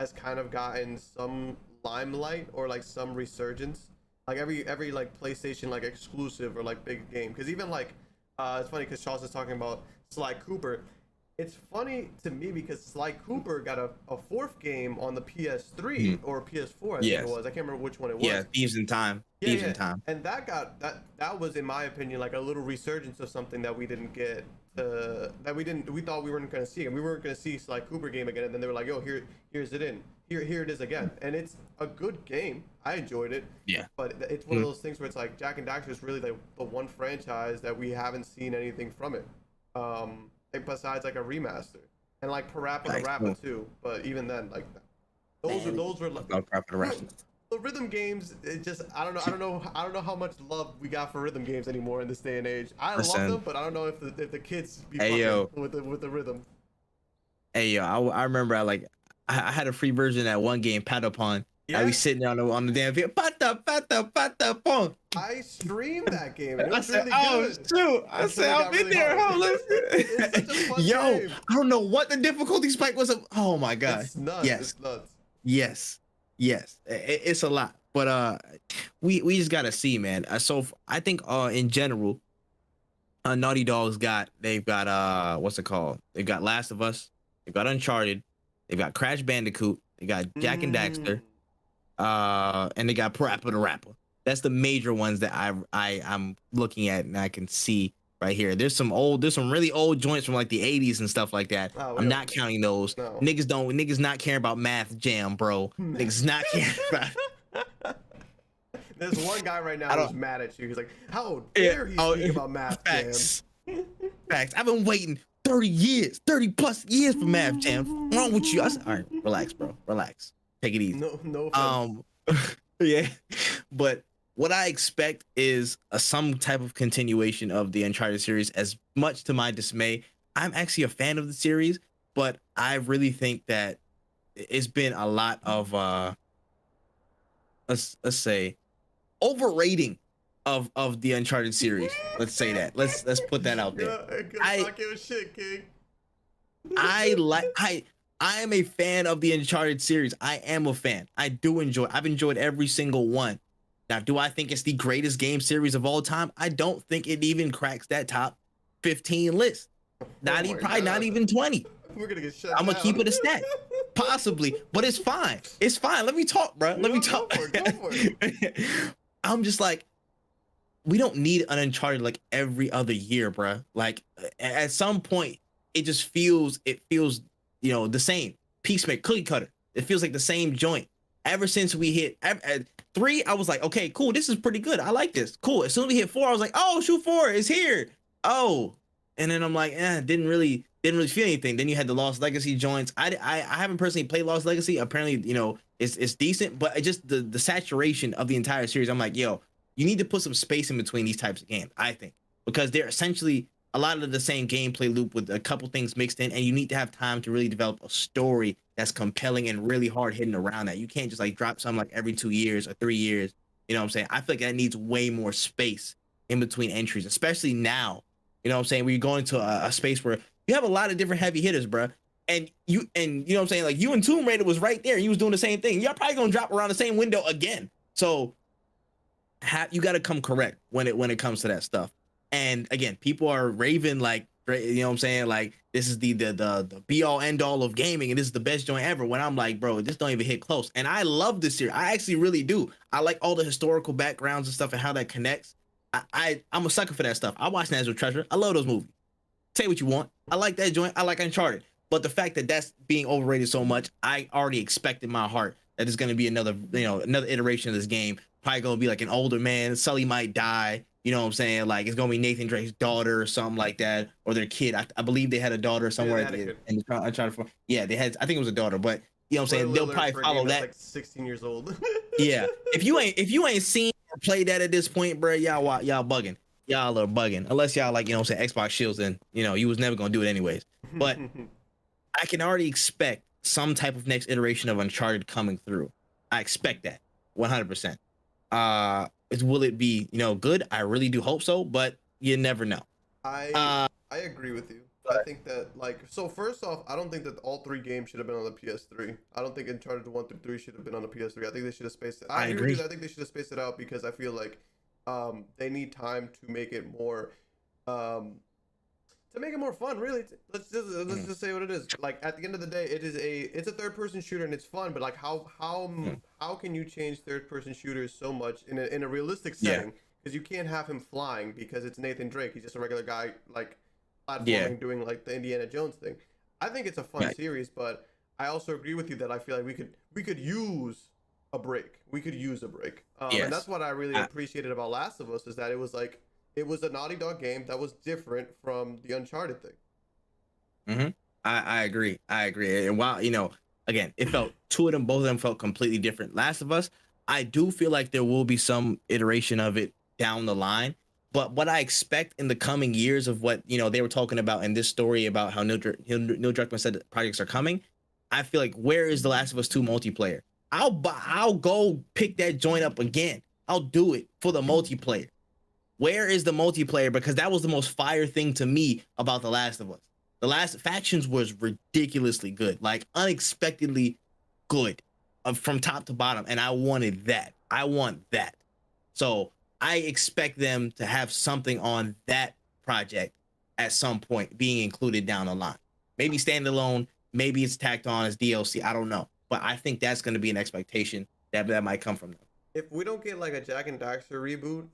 has kind of gotten some limelight or like some resurgence, like every like PlayStation like exclusive or like big game, because even like it's funny because Charles is talking about Sly Cooper. It's funny to me because Sly Cooper got a fourth game on the PS3 or PS4, I think it was. I can't remember which one it was. Yeah, Thieves in Time. Thieves in Time. And that was, in my opinion, like a little resurgence of something that we didn't get. We thought we weren't going to see, and we weren't going to see Sly Cooper game again. And then they were like, "Yo, here it is again." And it's a good game. I enjoyed it. Yeah. But it's one of those things where it's like Jak and Daxter is really the one franchise that we haven't seen anything from it. Besides like a remaster and like Parappa the Rapper too, but even then, like those were like the rhythm games. It just I don't know how much love we got for rhythm games anymore in this day and age. Love them, but I don't know if the kids be with the rhythm. Hey yo, I remember I had a free version of that one game, Patapon. I was sitting on the damn field. Patapon. I streamed that game. It was really good. Shoot. I said, I'm in there. It's such a fun yo, game. I don't know what the difficulty spike was. Oh my god. It's nuts. Yes. It's nuts. Yes. It's a lot. But we just gotta see, man. So I think in general, Naughty Dog's they've got what's it called? They've got Last of Us, they've got Uncharted, they've got Crash Bandicoot, they got Jack and Daxter, and they got Parappa the Rapper. That's the major ones that I'm looking at and I can see right here. There's some really old joints from like the 80s and stuff like that. I'm not counting those. No. Niggas not caring about Math Jam, bro. Niggas not caring about. There's one guy right now who's mad at you. He's like, how dare he speak about Math Facts. Facts. I've been waiting 30 plus years for Math Jam. What's wrong with you? I said, all right, relax, bro. Relax. Take it easy. No offense. Yeah. But what I expect is some type of continuation of the Uncharted series. As much to my dismay, I'm actually a fan of the series, but I really think that it's been a lot of let's say overrating of the Uncharted series. Let's say that. Let's put that out there. I give a shit, King. I am a fan of the Uncharted series. I am a fan. I've enjoyed every single one. Now, do I think it's the greatest game series of all time? I don't think it even cracks that top 15 list. Not even 20. We're gonna get shut I'm gonna down. keep it a stat. Possibly, but it's fine. It's fine. Let me talk, bro. Let me talk. Go for it. I'm just like, we don't need an Uncharted like every other year, bro. Like at some point, it feels, the same. Peacemaker, cookie cutter. It feels like the same joint. Ever since we hit at 3, I was like, okay, cool. This is pretty good. I like this. Cool. As soon as we hit 4, I was like, oh, shoot, 4 is here. Oh, and then I'm like, didn't really feel anything. Then you had the Lost Legacy joints. I haven't personally played Lost Legacy. Apparently, it's decent, but it just the saturation of the entire series. I'm like, yo, you need to put some space in between these types of games, I think, because they're essentially a lot of the same gameplay loop with a couple things mixed in, and you need to have time to really develop a story that's compelling and really hard hitting around that. You can't just like drop something like every 2 years or 3 years. You know what I'm saying? I feel like that needs way more space in between entries, especially now. You know what I'm saying? Where you're going to a space where you have a lot of different heavy hitters, bro. And you know what I'm saying? Like you and Tomb Raider was right there. You was doing the same thing. Y'all probably gonna drop around the same window again. So you got to come correct when it comes to that stuff. And again, people are raving like, you know what I'm saying? Like this is the be all end all of gaming, and this is the best joint ever. When I'm like, bro, this don't even hit close. And I love this series. I actually really do. I like all the historical backgrounds and stuff and how that connects. I'm a sucker for that stuff. I watch National Treasure. I love those movies. Say what you want. I like that joint. I like Uncharted. But the fact that that's being overrated so much, I already expect in my heart that there's going to be another iteration of this game. Probably going to be like an older man. Sully might die. You know what I'm saying? Like it's going to be Nathan Drake's daughter or something like that, or their kid. I believe they had a daughter somewhere. Yeah, they had. I think it was a daughter, but you know what I'm saying? They'll probably follow that. Like 16 years old. Yeah. If you ain't seen or played that at this point, bro, y'all bugging. Y'all are bugging. Unless y'all like, you know what I'm saying, Xbox Shields, and you was never gonna do it anyways. But I can already expect some type of next iteration of Uncharted coming through. I expect that 100%. Will it be good? I really do hope so, but you never know. I agree with you. I think that so first off, I don't think that all 3 games should have been on the PS3. I don't think Uncharted 1 through 3 should have been on the PS3. I think they should have spaced it. I agree with you. I think they should have spaced it out because I feel like they need time to make it more fun. Really, let's just say what it is. Like at the end of the day, it's a third-person shooter and it's fun. But like how can you change third-person shooters so much in a realistic setting? Because you can't have him flying because it's Nathan Drake. He's just a regular guy like platforming, doing like the Indiana Jones thing. I think it's a fun series, but I also agree with you that I feel like we could use a break. We could use a break. And that's what I really appreciated about Last of Us is that it was a Naughty Dog game that was different from the Uncharted thing. I agree. And while again, it felt both of them felt completely different. Last of Us, I do feel like there will be some iteration of it down the line. But what I expect in the coming years of what they were talking about in this story about how Neil Druckmann said that projects are coming, I feel like where is the Last of Us 2 multiplayer? I'll go pick that joint up again. I'll do it for the multiplayer. Where is the multiplayer? Because that was the most fire thing to me about The Last of Us. The last Factions was ridiculously good, like unexpectedly good from top to bottom. And I wanted that. I want that. So I expect them to have something on that project at some point being included down the line. Maybe standalone, maybe it's tacked on as DLC. I don't know, but I think that's going to be an expectation that might come from them. If we don't get like a Jak and Daxter reboot,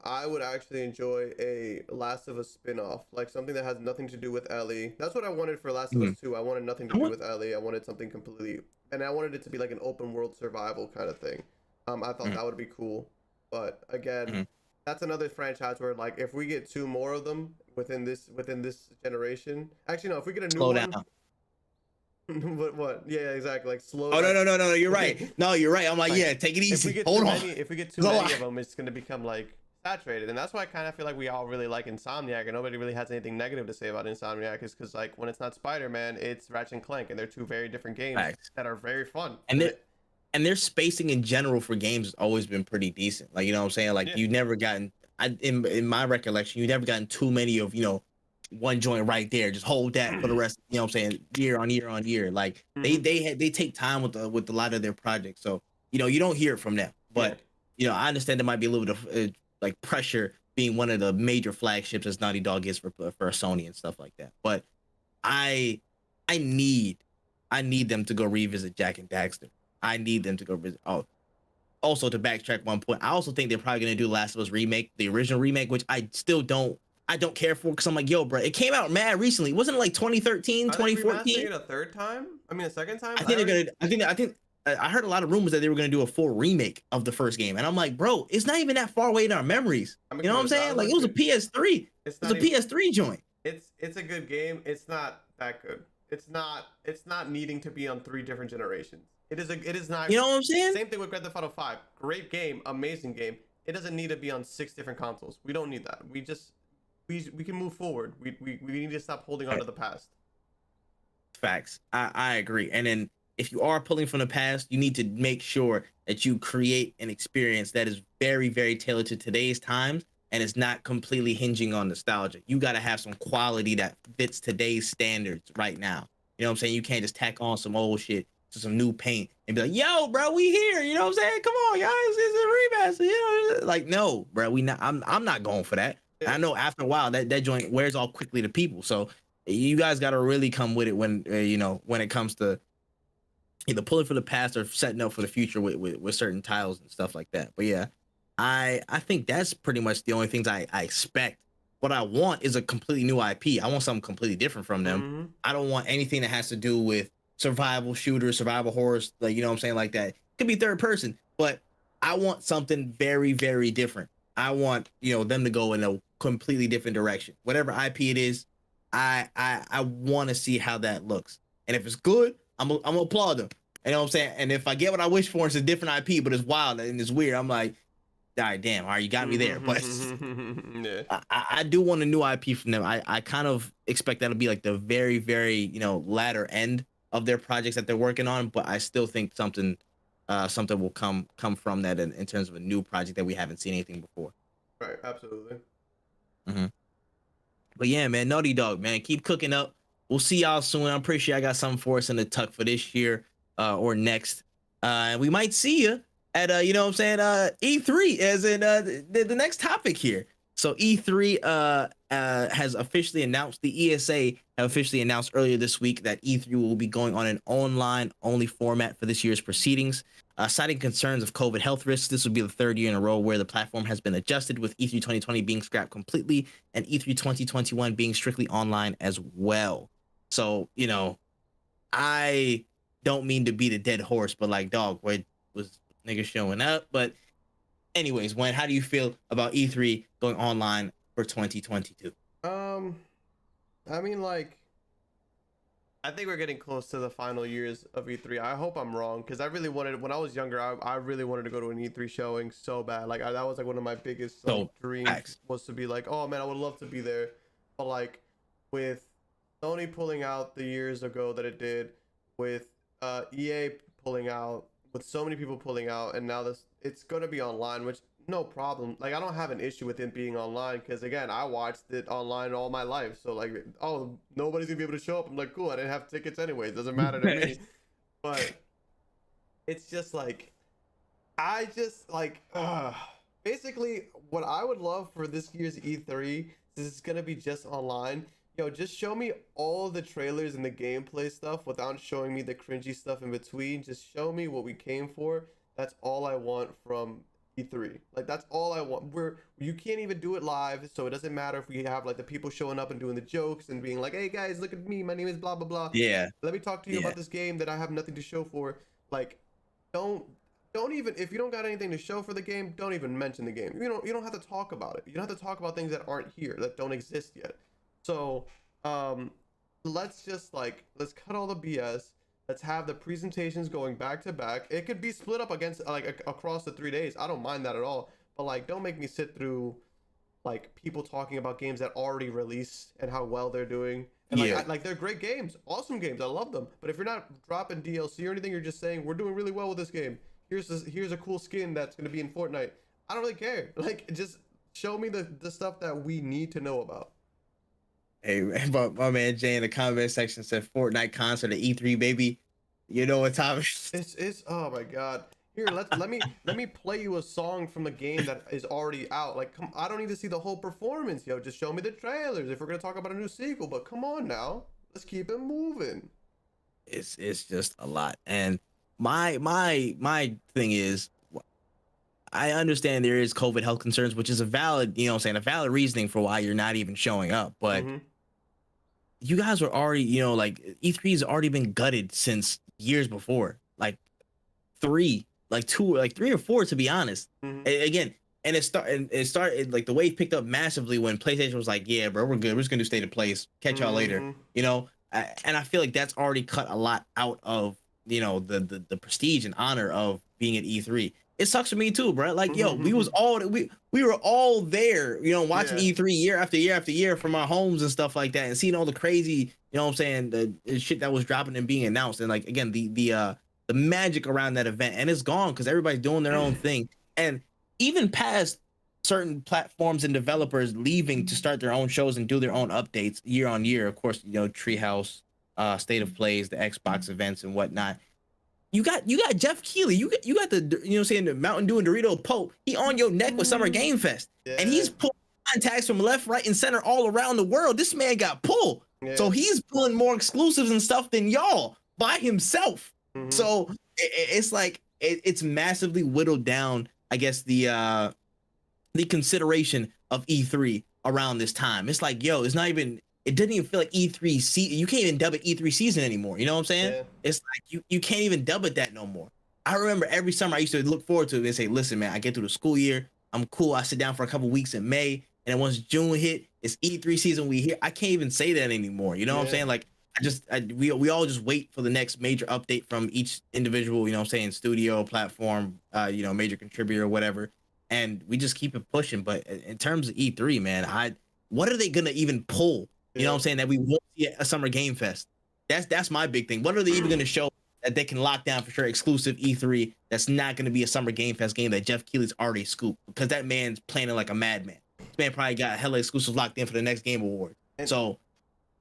I would actually enjoy a Last of Us spin-off, like something that has nothing to do with Ellie. That's what I wanted for Last of Us 2. I wanted nothing to do with Ellie. I wanted something completely, and I wanted it to be like an open world survival kind of thing. I thought that would be cool, but again, that's another franchise where like if we get 2 more of them within this generation, actually no, if we get a new one. Down. What? Yeah, exactly. Like slow. Oh no, you're right. No, you're right. I'm like, yeah, take it easy. If we get too many of them, it's gonna become like saturated, and that's why I kind of feel like we all really like Insomniac, and nobody really has anything negative to say about Insomniac, is because like when it's not Spider-Man, it's Ratchet and Clank, and they're 2 very different games that are very fun. And their spacing in general for games has always been pretty decent. Like, you know what I'm saying? Like you've never gotten, in my recollection, you've never gotten too many of, you know, one joint right there, just hold that for the rest, you know what I'm saying, year on year. Like they take time with a lot of their projects, so you know you don't hear it from them, but you know I understand there might be a little bit of like pressure being one of the major flagships as Naughty Dog is for Sony and stuff like that. But I need them to go revisit Jak and Daxter. I need them to go visit. Oh, also to backtrack one point, I also think they're probably gonna do Last of Us remake, the original remake, which I still don't care for, because I'm like, yo, bro, it came out mad recently. Wasn't it like 2013, 2014? It a third time? I mean, a second time? I think I heard a lot of rumors that they were gonna do a full remake of the first game, and I'm like, bro, it's not even that far away in our memories. You know what I'm saying? Like it was a PS3. It was a PS3 joint. It's a good game. It's not that good. It's not needing to be on 3 different generations. It is not. You know what I'm saying? Same thing with Grand Theft Auto 5. Great game, amazing game. It doesn't need to be on 6 different consoles. We don't need that. We can move forward. We need to stop holding on to the past. Facts. I agree. And then if you are pulling from the past, you need to make sure that you create an experience that is very, very tailored to today's times, and it's not completely hinging on nostalgia. You got to have some quality that fits today's standards right now. You know what I'm saying? You can't just tack on some old shit to some new paint and be like, yo, bro, we here. You know what I'm saying? Come on, guys, it's a remaster. You know, like, no, bro, I'm not going for that. I know after a while that joint wears all quickly to people. So you guys got to really come with it when you know, when it comes to either pulling for the past or setting up for the future with certain titles and stuff like that. But yeah, I think that's pretty much the only things I expect. What I want is a completely new IP. I want something completely different from them. I don't want anything that has to do with survival shooters, survival horrors, like, you know what I'm saying, like that. It could be third person, but I want something very, very different. I want, you know, them to go in a completely different direction. Whatever IP it is, I want to see how that looks. And if it's good, I'm gonna applaud them. You know what I'm saying? And if I get what I wish for, it's a different IP, but it's wild and it's weird, I'm like, all right, damn, all right, you got me there. But I do want a new IP from them. I kind of expect that'll be like the very, very, you know, latter end of their projects that they're working on. But I still think something will come from that in terms of a new project that we haven't seen anything before. Right, absolutely. But yeah, man, Naughty Dog, man, keep cooking up. We'll see y'all soon. I'm pretty sure I got something for us in the tuck for this year or next. And we might see you at you know what I'm saying, E3 as in the next topic here. So E3 has officially announced, the ESA have officially announced earlier this week that E3 will be going on an online only format for this year's proceedings. Citing concerns of COVID health risks, this will be the 3rd year in a row where the platform has been adjusted, with E3 2020 being scrapped completely and E3 2021 being strictly online as well. So, you know, I don't mean to beat a dead horse, but like, dog, where was niggas showing up? But anyways, how do you feel about E3 going online for 2022? I mean, like, I think we're getting close to the final years of E3. I hope I'm wrong, because I really wanted, when I was younger, I really wanted to go to an E3 showing so bad. Like, that was like one of my biggest dreams, was to be like, oh man, I would love to be there. But like, with Sony pulling out the years ago that it did, with EA pulling out, with so many people pulling out, and now it's going to be online, which no problem. Like, I don't have an issue with it being online, because again, I watched it online all my life. So like, oh, nobody's gonna be able to show up. I'm like, cool, I didn't have tickets anyway. It doesn't matter to me. But it's just like, basically what I would love for this year's E3 this is gonna be just online, yo, just show me all the trailers and the gameplay stuff without showing me the cringy stuff in between. Just show me what we came for. That's all I want from E3. Like, that's all I want. You can't even do it live, so it doesn't matter if we have like the people showing up and doing the jokes and being like, hey guys, look at me, my name is blah blah blah. Yeah. Let me talk to you about this game that I have nothing to show for. Like, don't even, if you don't got anything to show for the game, don't even mention the game. You don't have to talk about it. You don't have to talk about things that aren't here, that don't exist yet. So let's just let's cut all the BS. Let's have the presentations going back to back. It could be split up against across the 3 days. I don't mind that at all. But like, don't make me sit through like people talking about games that already released and how well they're doing. And like they're great games, awesome games. I love them. But if you're not dropping DLC or anything, you're just saying we're doing really well with this game. Here's a cool skin that's gonna be in Fortnite. I don't really care. Like, just show me the stuff that we need to know about. Hey, but my man Jay in the comment section said Fortnite concert at E3, baby. You know what time it's oh my god. Here, let me play you a song from the game that is already out. Like, come, I don't need to see the whole performance, yo. Just show me the trailers if we're gonna talk about a new sequel. But come on now, let's keep it moving. It's just a lot. And my thing is, I understand there is COVID health concerns, which is a valid, you know what I'm saying, a valid reasoning for why you're not even showing up. But you guys were already, you know, like E3 has already been gutted since years before, like 3 or 4, to be honest. Again, and it started like the wave picked up massively when PlayStation was like, yeah, bro, we're good. We're just gonna do state of plays. Catch y'all later. You know, and I feel like that's already cut a lot out of, you know, the prestige and honor of being at E3. It sucks for me too, bro. Like, yo, we were all there, you know, watching E3 year after year after year from our homes and stuff like that, and seeing all the crazy, you know what I'm saying, the shit that was dropping and being announced, and like again the magic around that event, and it's gone because everybody's doing their own thing, and even past certain platforms and developers leaving to start their own shows and do their own updates year on year. Of course, you know, Treehouse, State of Plays, the Xbox events and whatnot. You got Jeff Keighley. You got the, you know what I'm saying, the Mountain Dew and Dorito Pope. He on your neck with Summer Game Fest. And he's pulling contacts from left, right, and center all around the world. This man got pulled. So he's pulling more exclusives and stuff than y'all by himself. So it's like it's massively whittled down, I guess, the consideration of E3 around this time. It's like, yo, it's not even, it doesn't even feel like E3 season. You can't even dub it E3 season anymore. You know what I'm saying? It's like you can't even dub it that no more. I remember every summer I used to look forward to it and say, listen, man, I get through the school year. I'm cool. I sit down for a couple weeks in May. And then once June hit, it's E3 season. We here. I can't even say that anymore. You know what I'm saying? Like, we all just wait for the next major update from each individual, you know what I'm saying, studio, platform, you know, major contributor or whatever. And we just keep it pushing. But in terms of E3, man, what are they going to even pull? You know what I'm saying? That we won't see a Summer Game Fest. That's my big thing. What are they even going to show that they can lock down for sure exclusive E3 that's not going to be a Summer Game Fest game that Jeff Keighley's already scooped? Because that man's planning like a madman. This man probably got hella exclusives locked in for the next Game Award. And so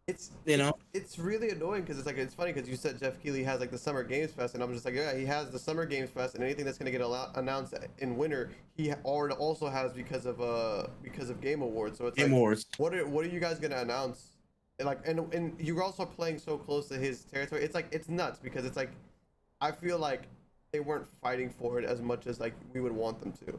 it's, you know, it's really annoying because it's funny because you said Jeff Keighley has like the Summer Games Fest, and I'm just like, yeah, he has the Summer Games Fest, and anything that's going to get announced in winter, he also has because of Game Awards. So it's Game Awards. What are you guys going to announce? And you're also playing so close to his territory. It's like, it's nuts because it's like, I feel like they weren't fighting for it as much as like we would want them to.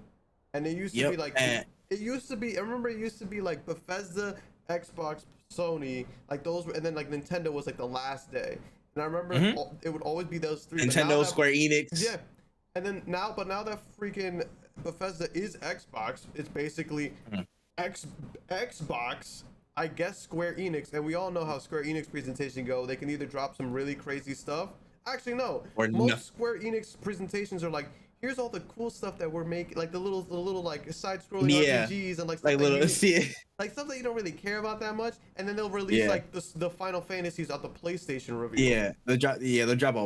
And it used to be like, it used to be, I remember it used to be like Bethesda, Xbox, Sony, like those, and then like Nintendo was like the last day. And I remember it would always be those three. Nintendo, Square Enix. Yeah. And then now that freaking Bethesda is Xbox, it's basically Xbox, I guess Square Enix, and we all know how Square Enix presentation go. They can either drop some really crazy stuff. Actually, no. Most Square Enix presentations are like, here's all the cool stuff that we're making, like the little like side-scrolling RPGs and like stuff like stuff that you don't really care about that much, and then they'll release like the Final Fantasies at the PlayStation review. They'll drop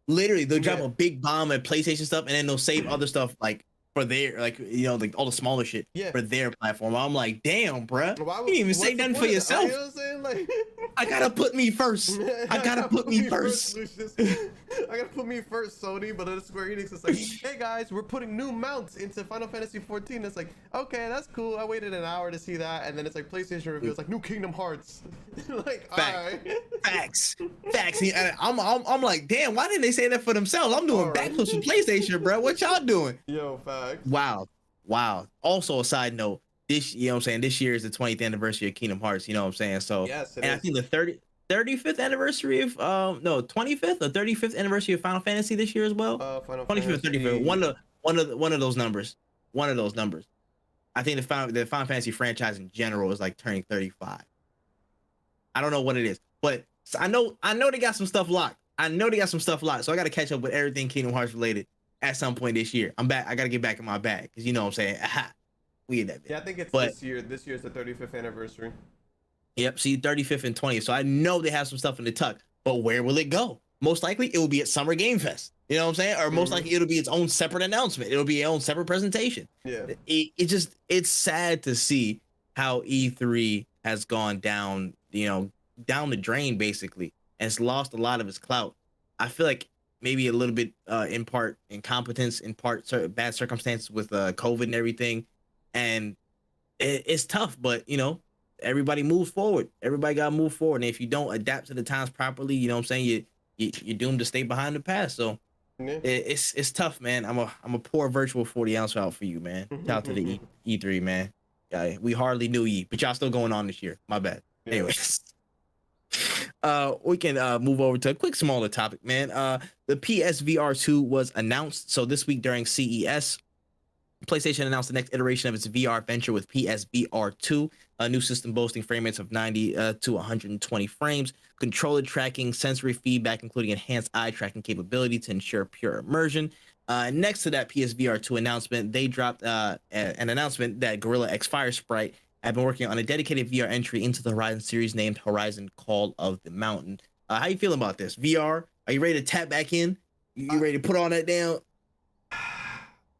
literally they'll drop a big bomb at PlayStation stuff, and then they'll save other stuff like for their like like all the smaller shit for their platform. I'm like, damn, bruh, you didn't even say nothing for yourself. You know what I'm saying? Like, I gotta put me first. I gotta put me first. I gotta put me first, Sony. But then Square Enix is like, hey guys, we're putting new mounts into Final Fantasy 14. It's like, okay, that's cool. I waited an hour to see that, and then it's like PlayStation reveals like new Kingdom Hearts. Like, Facts. And I'm like, damn, why didn't they say that for themselves? I'm doing backflips for PlayStation, bro. What y'all doing? Yo, facts. Wow. Also, a side note, this, you know what I'm saying, this year is the 20th anniversary of Kingdom Hearts, you know what I'm saying? So, yes, and I think the 35th anniversary of, 25th or 35th anniversary of Final Fantasy this year as well? Final 25th, Fantasy. 35th, one of those numbers. One of those numbers. I think the Final Fantasy franchise in general is like turning 35. I don't know what it is, but I know they got some stuff locked. So I got to catch up with everything Kingdom Hearts related at some point this year. I'm back. I got to get back in my bag because you know what I'm saying. Aha, we in that bit. Yeah, I think it's this year. This year's the 35th anniversary. Yep. See, 35th and 20th. So I know they have some stuff in the tuck, but where will it go? Most likely it will be at Summer Game Fest. You know what I'm saying? Or most likely it'll be its own separate announcement. It'll be its own separate presentation. Yeah. It's sad to see how E3 has gone down, down the drain basically, and it's lost a lot of its clout. I feel like maybe a little bit in part incompetence, in part bad circumstances with COVID and everything, and it's tough. But everybody moves forward. Everybody got to move forward, and if you don't adapt to the times properly, you know what I'm saying, you're doomed to stay behind the past. So it's tough, man. I'm a poor virtual 40 ounce out for you, man. Shout out to the E3, man. Yeah, we hardly knew ye, but y'all still going on this year. My bad. Yeah. Anyways. We can move over to a quick smaller topic, man. The PSVR 2 was announced. So this week during CES, PlayStation announced the next iteration of its VR venture with PSVR 2, a new system boasting frame rates of 90 to 120 frames, controller tracking, sensory feedback, including enhanced eye tracking capability to ensure pure immersion. Next to that PSVR 2 announcement, they dropped an announcement that Gorilla X Fire Sprite have been working on a dedicated VR entry into the Horizon series named Horizon Call of the Mountain. How you feeling about this? VR? Are you ready to tap back in? You ready to put all that down?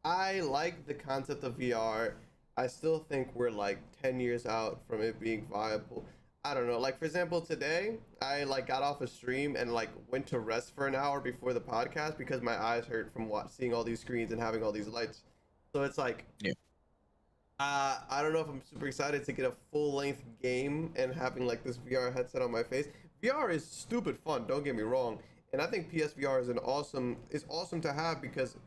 I like the concept of VR. I still think we're like 10 years out from it being viable. I don't know. Like, for example, today I got off a stream and went to rest for an hour before the podcast because my eyes hurt from seeing all these screens and having all these lights. So it's like, yeah. I don't know if I'm super excited to get a full-length game and having this VR headset on my face. VR is stupid fun, don't get me wrong, and I think PSVR is awesome to have because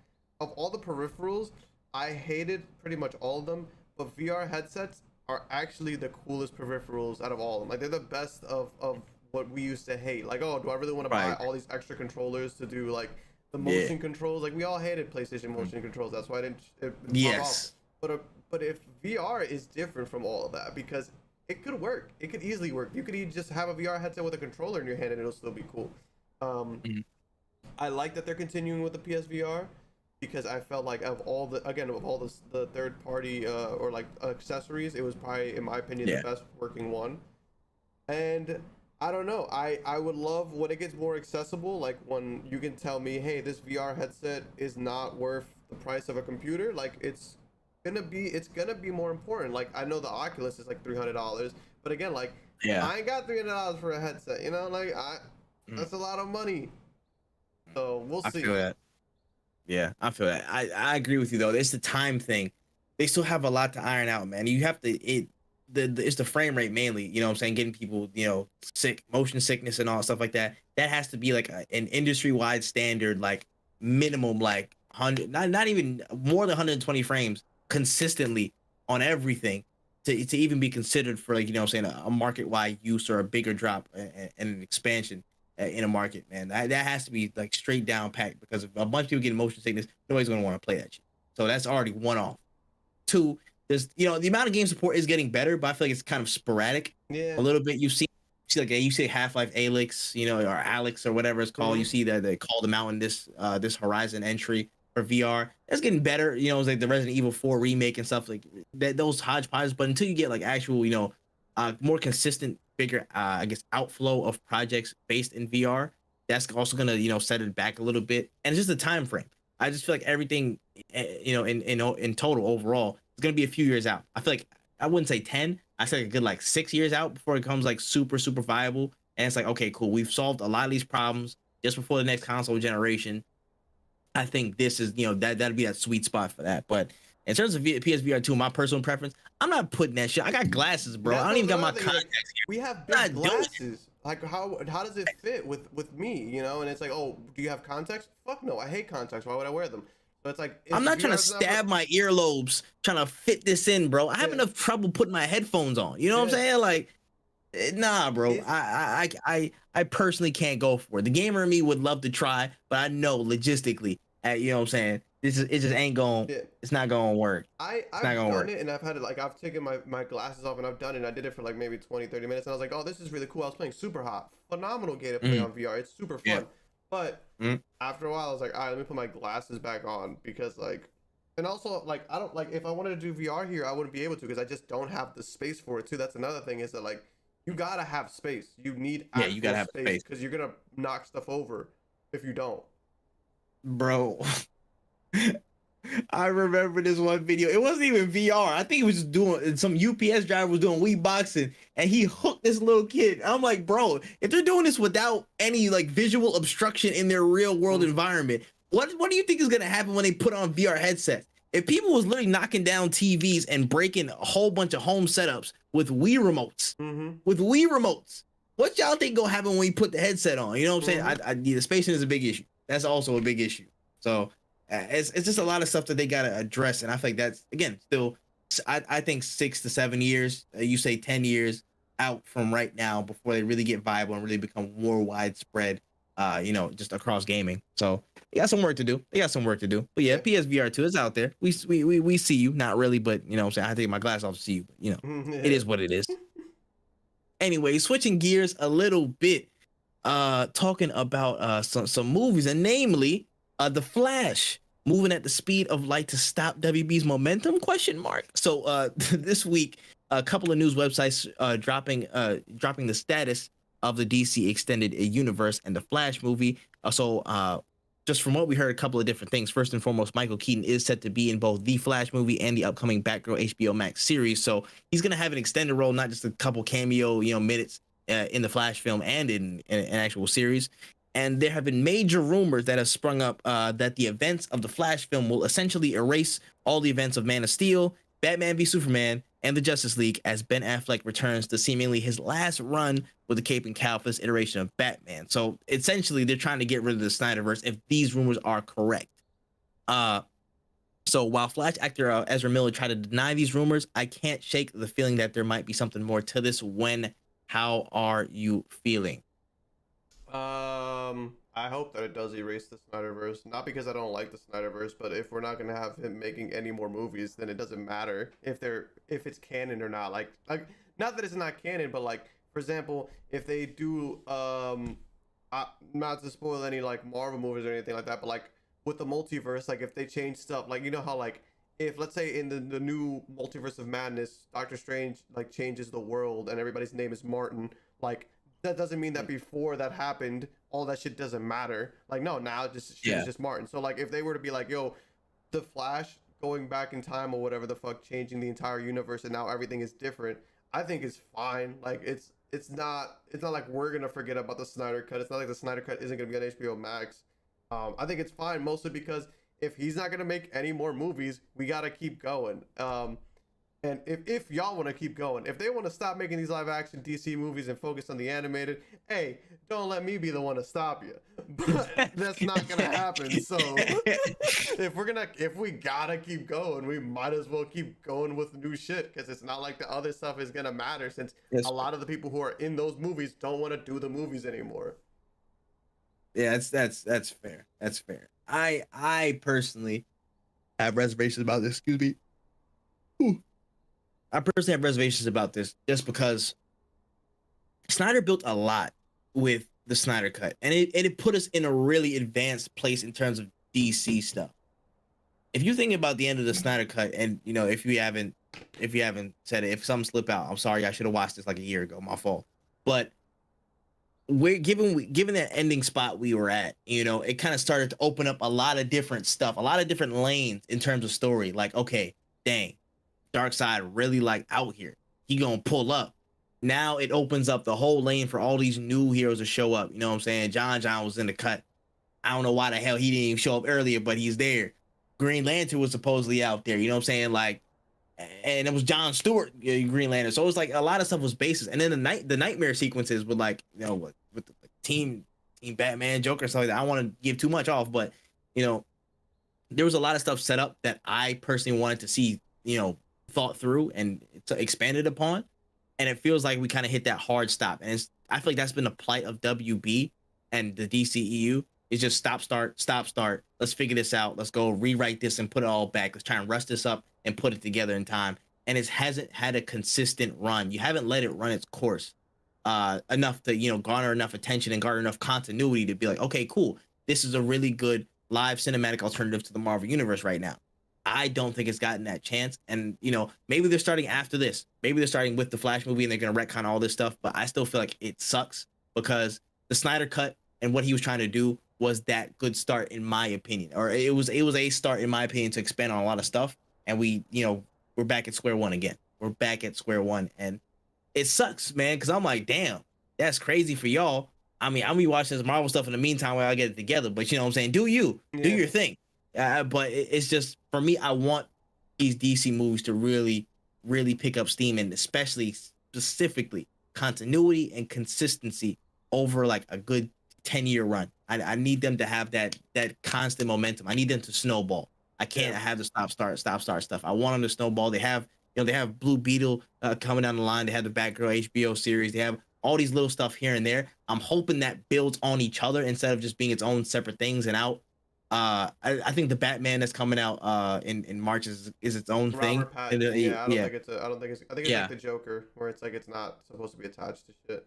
of all the peripherals. I hated pretty much all of them, but VR headsets are actually the coolest peripherals out of all of them. They're the best of what we used to hate. Oh, do I really want to buy all these extra controllers to do the motion controls? We all hated PlayStation motion controls. That's why I didn't. Yes. But if VR is different from all of that, because it could work. It could easily work. You could just have a VR headset with a controller in your hand and it'll still be cool. I like that they're continuing with the PSVR because I felt like of all the third party or accessories, it was probably, in my opinion, the best working one. And I don't know. I would love when it gets more accessible, when you can tell me, hey, this VR headset is not worth the price of a computer. It's gonna be more important. I know the Oculus is $300, but again, I ain't got $300 for a headset, that's a lot of money. So we'll see. I feel that. Yeah, I feel that. I agree with you though. It's the time thing. They still have a lot to iron out, man. You have to it's the frame rate mainly, you know what I'm saying, getting people, sick, motion sickness and all stuff like that. That has to be an industry-wide standard, minimum 100, not even more than 120 frames consistently on everything to even be considered for a market-wide use or a bigger drop and an expansion in a market, man. That has to be straight down packed, because if a bunch of people get motion sickness, nobody's going to want to play that shit. So that's already one off. Two, there's the amount of game support is getting better, but I feel like it's kind of sporadic. Yeah, a little bit. You see Half-Life Alyx, or Alex or whatever it's called. You see that they call them out in this Horizon entry for VR. That's getting better. It's the Resident Evil 4 remake and stuff like that. Those hodgepodges, but until you get actual, more consistent, bigger, I guess, outflow of projects based in VR, that's also gonna, set it back a little bit. And it's just a time frame. I just feel like everything, in total overall, it's gonna be a few years out. I feel like I wouldn't say 10. I say a good like 6 years out before it becomes like super super viable. And it's like, okay, cool, we've solved a lot of these problems just before the next console generation. I think this is, that'd be that sweet spot for that. But in terms of PSVR 2, my personal preference, I'm not putting that shit. I got glasses, bro. I don't even got my contacts here. We have I'm big not doing it. glasses. Like how does it fit with me? You know, and it's like, oh, do you have contacts? Fuck no, I hate contacts. Why would I wear them? So it's like I'm not trying to VR's stab my earlobes trying to fit this in, bro. I have enough trouble putting my headphones on. You know what I'm saying? Like, nah, bro. I personally can't go for it. The gamer in me would love to try, but I know logistically, you know what I'm saying? It just ain't going. Yeah. It's not going to work. I've done it, and I've had it, like, I've taken my glasses off and I've done it, and I did it for like maybe 20-30 minutes, and I was like, oh, this is really cool. I was playing super hot, phenomenal game to play on VR. It's super fun. Yeah. But after a while I was like, all right, let me put my glasses back on, because like, and also like, I don't, like, if I wanted to do VR here, I wouldn't be able to, because I just don't have the space for it too. That's another thing, is that like, you gotta have space. You need you gotta have space, because you're gonna knock stuff over if you don't, bro. I remember this one video. It wasn't even VR. I think he was just doing, some UPS driver was doing Wii boxing, and he hooked this little kid. I'm like, bro, if they're doing this without any like visual obstruction in their real world environment, what do you think is gonna happen when they put on VR headsets? If people was literally knocking down TVs and breaking a whole bunch of home setups with Wii remotes, what y'all think gonna happen when we put the headset on? You know what I'm saying? The spacing is a big issue. That's also a big issue. So it's just a lot of stuff that they gotta address, and I think that's, again, still, I think 6 to 7 years. You say 10 years out from right now before they really get viable and really become more widespread. Just across gaming. So they got some work to do. But yeah, PSVR 2 is out there. We see you, not really, but you know what I'm saying, I take my glass off to see you, but it is what it is. Anyway, switching gears a little bit, talking about some movies, and namely The Flash, moving at the speed of light to stop WB's momentum, ? So this week, a couple of news websites dropping the status of the DC extended universe and the Flash movie. Just from what we heard, a couple of different things. First and foremost, Michael Keaton is set to be in both the Flash movie and the upcoming Batgirl HBO Max series. So he's going to have an extended role, not just a couple cameo, minutes in the Flash film and in an actual series. And there have been major rumors that have sprung up that the events of the Flash film will essentially erase all the events of Man of Steel, Batman v Superman, and the Justice League, as Ben Affleck returns to seemingly his last run with the cape and cowl for this iteration of Batman. So essentially, they're trying to get rid of the Snyderverse if these rumors are correct. So while Flash actor Ezra Miller tried to deny these rumors, I can't shake the feeling that there might be something more to this. How are you feeling? I hope that it does erase the Snyderverse. Not because I don't like the Snyderverse, but if we're not gonna have him making any more movies, then it doesn't matter if it's canon or not. Like not that it's not canon, but like, for example, if they do not to spoil any like Marvel movies or anything like that, but like with the multiverse, like if they change stuff, like, you know how like, if let's say in the new Multiverse of Madness, Doctor Strange like changes the world and everybody's name is Martin, like, that doesn't mean that before that happened, all that shit doesn't matter. Like, no, now it's just Martin. So like, if they were to be like, yo, the Flash going back in time or whatever the fuck, changing the entire universe and now everything is different, I think it's fine. Like, it's not like we're gonna forget about the Snyder Cut. It's not like the Snyder Cut isn't gonna be on HBO Max. I think it's fine, mostly because if he's not gonna make any more movies, we gotta keep going. And if y'all want to keep going, if they want to stop making these live action DC movies and focus on the animated, hey, don't let me be the one to stop you. But that's not gonna happen. So if we gotta keep going, we might as well keep going with new shit, because it's not like the other stuff is gonna matter, since a lot of the people who are in those movies don't want to do the movies anymore. Yeah, that's fair. That's fair. I personally have reservations about this. Excuse me. Ooh. I personally have reservations about this just because Snyder built a lot with the Snyder Cut, and it put us in a really advanced place in terms of DC stuff. If you think about the end of the Snyder Cut, and if you haven't said it, if some slip out, I'm sorry, I should have watched this like a year ago, my fault. But we're given that ending spot we were at, you know, it kind of started to open up a lot of different stuff, a lot of different lanes in terms of story. Like, okay, dang, Darkseid really like out here. He gonna pull up. Now it opens up the whole lane for all these new heroes to show up. You know what I'm saying? John was in the cut. I don't know why the hell he didn't even show up earlier, but he's there. Green Lantern was supposedly out there. You know what I'm saying? Like, and it was John Stewart, Green Lantern. So it was like a lot of stuff was basis. And then the nightmare sequences with, like, you know, with the team Batman, Joker, stuff like that. I don't want to give too much off, but, you know, there was a lot of stuff set up that I personally wanted to see, you know, thought through and expanded upon. And it feels like we kind of hit that hard stop. And I feel like that's been the plight of WB and the DCEU. It's just stop, start. Let's figure this out. Let's go rewrite this and put it all back. Let's try and rush this up and put it together in time. And it hasn't had a consistent run. You haven't let it run its course enough to, you know, garner enough attention and garner enough continuity to be like, okay, cool. This is a really good live cinematic alternative to the Marvel Universe right now. I don't think it's gotten that chance. And, you know, maybe they're starting after this. Maybe they're starting with the Flash movie and they're going to retcon all this stuff. But I still feel like it sucks because the Snyder Cut and what he was trying to do was that good start, in my opinion. Or it was a start, in my opinion, to expand on a lot of stuff. And we, you know, we're back at square one again. We're back at square one. And it sucks, man, because I'm like, damn, that's crazy for y'all. I mean, I'm gonna be watching this Marvel stuff in the meantime while I get it together. But you know what I'm saying? Do you. Do your thing. But it's just, for me, I want these DC movies to really, really pick up steam, and especially, specifically, continuity and consistency over like a good 10-year run. I need them to have that constant momentum. I need them to snowball. I can't have the stop start stuff. I want them to snowball. They have, you know, they have Blue Beetle coming down the line. They have the Batgirl HBO series. They have all these little stuff here and there. I'm hoping that builds on each other instead of just being its own separate things and out. I think the Batman that's coming out in March is its own thing. I don't think it's like the Joker, where it's like it's not supposed to be attached to shit.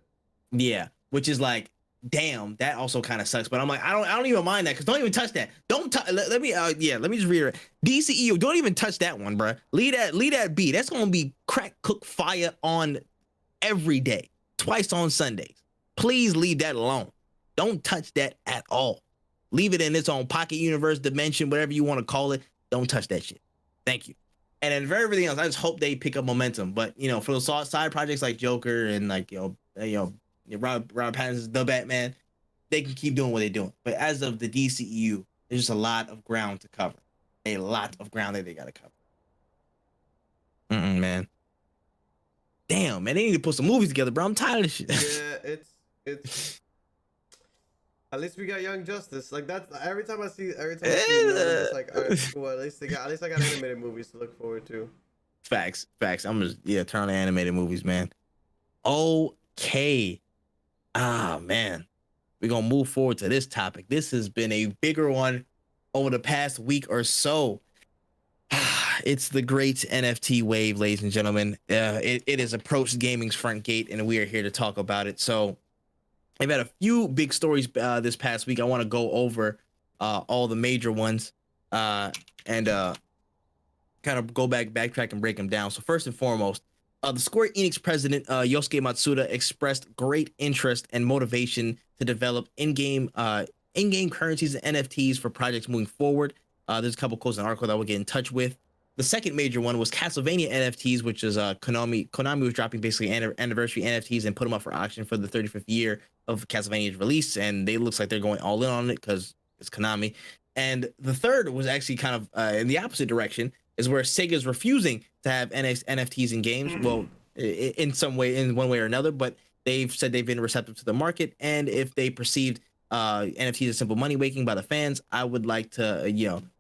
Yeah, which is like, damn, that also kind of sucks. But I'm like, I don't even mind that, because don't even touch that. Don't let me just reiterate. DCEU, don't even touch that one, bro. Leave that be. That's gonna be crack cook fire on every day, twice on Sundays. Please leave that alone. Don't touch that at all. Leave it in its own pocket universe, dimension, whatever you want to call it. Don't touch that shit. Thank you. And then for everything else, I just hope they pick up momentum. But, you know, for those side projects like Joker and, like, you know, Robert Pattinson's The Batman, they can keep doing what they're doing. But as of the DCEU, there's just a lot of ground to cover. A lot of ground that they got to cover. Man. Damn, man, they need to put some movies together, bro. I'm tired of this shit. Yeah, it's at least we got Young Justice. Like, that's every time I see it, it's like, all right, cool. At least I got animated movies to look forward to. Facts. I'm just turn on the animated movies, man. Okay. Man. We're gonna move forward to this topic. This has been a bigger one over the past week or so. It's the great NFT wave, ladies and gentlemen. It has approached gaming's front gate, and we are here to talk about it. So I've had a few big stories this past week. I want to go over all the major ones and kind of go backtrack and break them down. So first and foremost, the Square Enix president, Yosuke Matsuda, expressed great interest and motivation to develop in-game currencies and NFTs for projects moving forward. There's a couple quotes in the article that we'll get in touch with. The second major one was Castlevania NFTs, which is Konami was dropping basically anniversary NFTs and put them up for auction for the 35th year of Castlevania's release, and they looks like they're going all in on it because it's Konami. And the third was actually kind of in the opposite direction, is where Sega's refusing to have NFTs in games. Well, in some way, in one way or another, but they've said they've been receptive to the market, and if they perceived NFTs as simple money making by the fans, I would like to,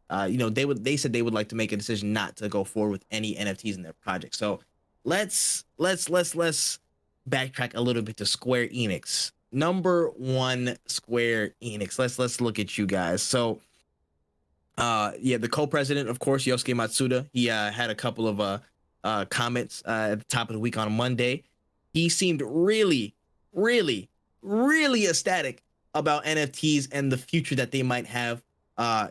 they said they would like to make a decision not to go forward with any NFTs in their project. So let's backtrack a little bit to Square Enix. Number one, Square Enix. Let's look at you guys. So the co-president, of course, Yosuke Matsuda, he had a couple of comments at the top of the week on Monday. He seemed really ecstatic about NFTs and the future that they might have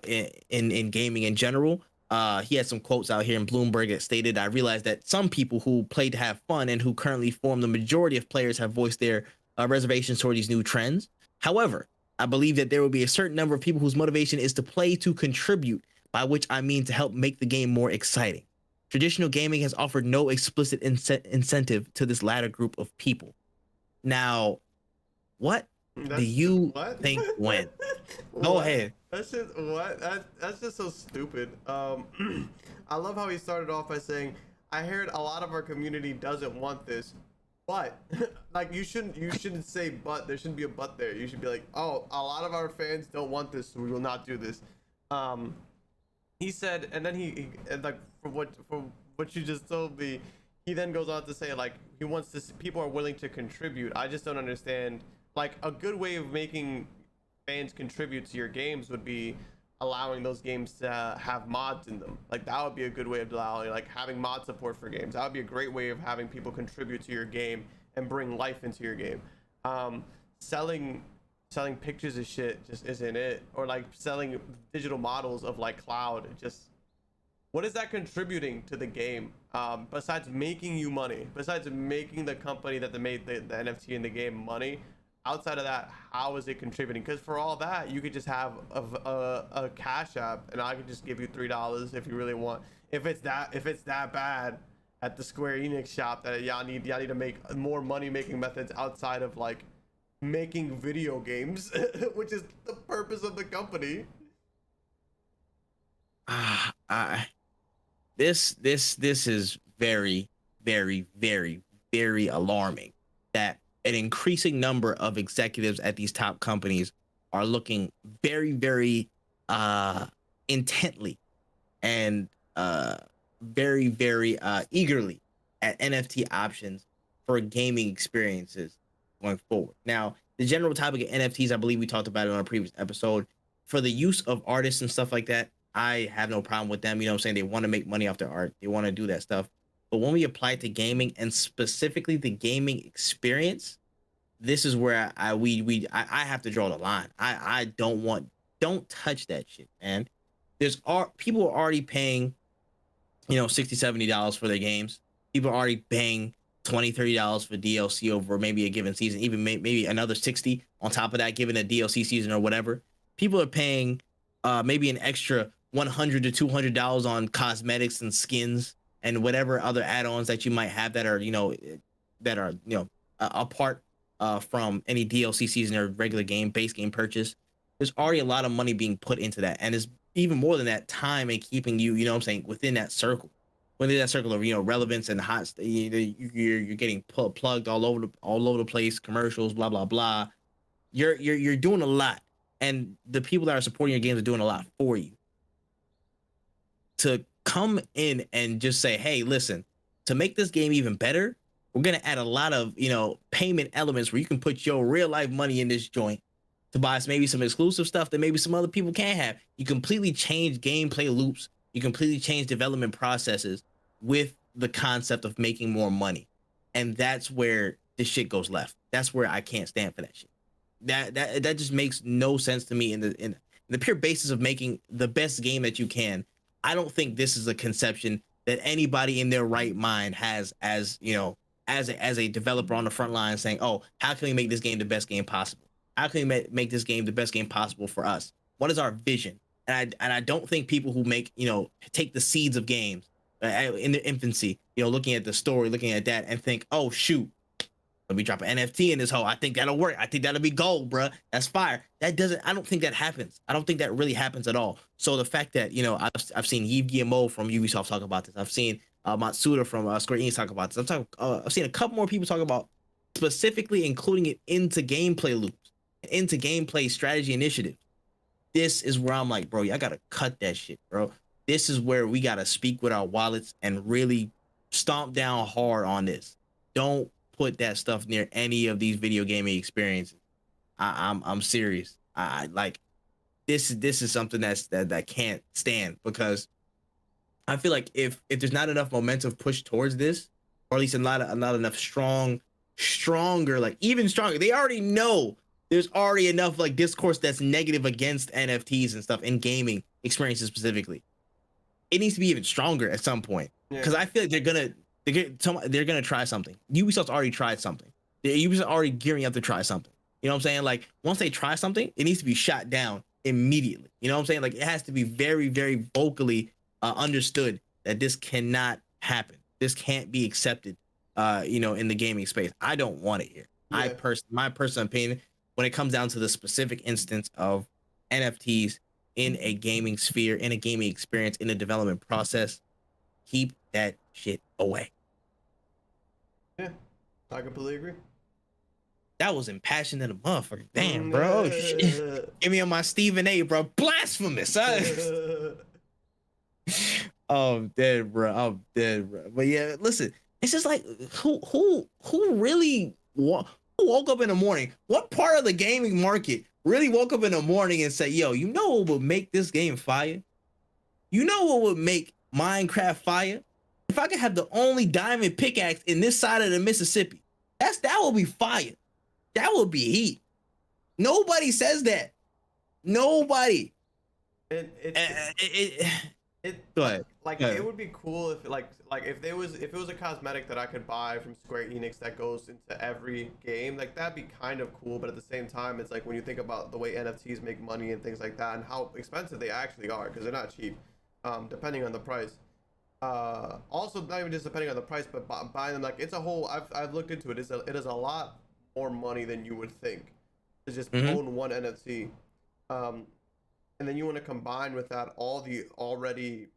in gaming in general. He had some quotes out here in Bloomberg that stated, "I realized that some people who play to have fun and who currently form the majority of players have voiced their reservations toward these new trends. However, I believe that there will be a certain number of people whose motivation is to play to contribute, by which I mean to help make the game more exciting. Traditional gaming has offered no explicit incentive to this latter group of people. Now, what do you think went? Go ahead. That's just what? That's just so stupid. I love how he started off by saying, "I heard a lot of our community doesn't want this, but like you shouldn't say but. There shouldn't be a but there. You should be like, oh, a lot of our fans don't want this, so we will not do this." He said, and then he like from what you just told me, he then goes on to say like he wants to see, people are willing to contribute. I just don't understand. Like a good way of making fans contribute to your games would be allowing those games to have mods in them. Like that would be a good way of allowing, like having mod support for games. That would be a great way of having people contribute to your game and bring life into your game. Selling pictures of shit just isn't it, or like selling digital models of like Cloud. Just what is that contributing to the game, besides making you money, besides making the company that made the NFT in the game money? Outside of that, how is it contributing? Because for all that, you could just have a cash app and I could just give you $3 if you really want. If it's that bad at the Square Enix shop that y'all need to make more money making methods outside of like making video games, which is the purpose of the company. This is very, very, very, very alarming that an increasing number of executives at these top companies are looking very, very intently and very, very eagerly at NFT options for gaming experiences going forward. Now, the general topic of NFTs, I believe we talked about it on a previous episode. For the use of artists and stuff like that, I have no problem with them. You know what I'm saying? They want to make money off their art. They want to do that stuff. But when we apply it to gaming and specifically the gaming experience, this is where I have to draw the line. I don't touch that shit, man. People are already paying, $60, $70 for their games. People are already paying $20, $30 for DLC over maybe a given season, even maybe another 60 on top of that, given a DLC season or whatever. People are paying maybe an extra $100 to $200 on cosmetics and skins and whatever other add-ons that you might have that are apart from any DLC season or regular base game purchase. There's already a lot of money being put into that, and it's even more than that, time and keeping you, within that circle of relevance and hot. You're getting plugged all over the place, commercials, blah blah blah. You're doing a lot, and the people that are supporting your games are doing a lot for you. To come in and just say, hey, listen, to make this game even better, we're going to add a lot of, payment elements where you can put your real life money in this joint to buy maybe some exclusive stuff that maybe some other people can't have. You completely change gameplay loops. You completely change development processes with the concept of making more money. And that's where this shit goes left. That's where I can't stand for that shit. That just makes no sense to me in the pure basis of making the best game that you can. I don't think this is a conception that anybody in their right mind has as a developer on the front line saying, oh, how can we make this game the best game possible? How can we make this game the best game possible for us? What is our vision? And I don't think people who make, take the seeds of games in their infancy, looking at the story, looking at that and think, oh, shoot, let me drop an NFT in this hole. I think that'll work. I think that'll be gold, bruh. That's fire. I don't think that happens. I don't think that really happens at all. So the fact that, I've seen Yves Guillemot from Ubisoft talk about this. I've seen Matsuda from Square Enix talk about this. I've seen a couple more people talk about specifically including it into gameplay loops, into gameplay strategy initiatives. This is where I'm like, bro, y'all gotta cut that shit, bro. This is where we gotta speak with our wallets and really stomp down hard on this. Don't put that stuff near any of these video gaming experiences. I'm serious. I like this is something that can't stand, because I feel like if there's not enough momentum pushed towards this, or at least not enough stronger, like even stronger, they already know there's already enough like discourse that's negative against NFTs and stuff in gaming experiences specifically. It needs to be even stronger at some point, because I feel like they're gonna try something. Ubisoft's already tried something. Ubisoft already gearing up to try something. You know what I'm saying? Like once they try something, it needs to be shot down immediately. You know what I'm saying? Like it has to be very, very vocally understood that this cannot happen. This can't be accepted. In the gaming space. I don't want it here. Yeah. My personal opinion, when it comes down to the specific instance of NFTs in a gaming sphere, in a gaming experience, in a development process, keep that shit away. Yeah, I completely agree. That was impassioned in a motherfucker. Damn, bro. Shit. Give me on my Stephen A, bro. Blasphemous. Oh, I'm dead, bro. But yeah, listen, it's just like who really who woke up in the morning? What part of the gaming market really woke up in the morning and say, yo, you know what would make this game fire? You know what would make Minecraft fire? If I could have the only diamond pickaxe in this side of the Mississippi, that would be fire. That would be heat. Nobody says that. Nobody. Go ahead. It would be cool if if it was a cosmetic that I could buy from Square Enix that goes into every game, like that'd be kind of cool. But at the same time, it's like when you think about the way NFTs make money and things like that, and how expensive they actually are, because they're not cheap, depending on the price. Also, not even just depending on the price, but buying them, like it's a whole. I've looked into it. It is a lot more money than you would think to just own one NFT. And then you want to combine with that all the already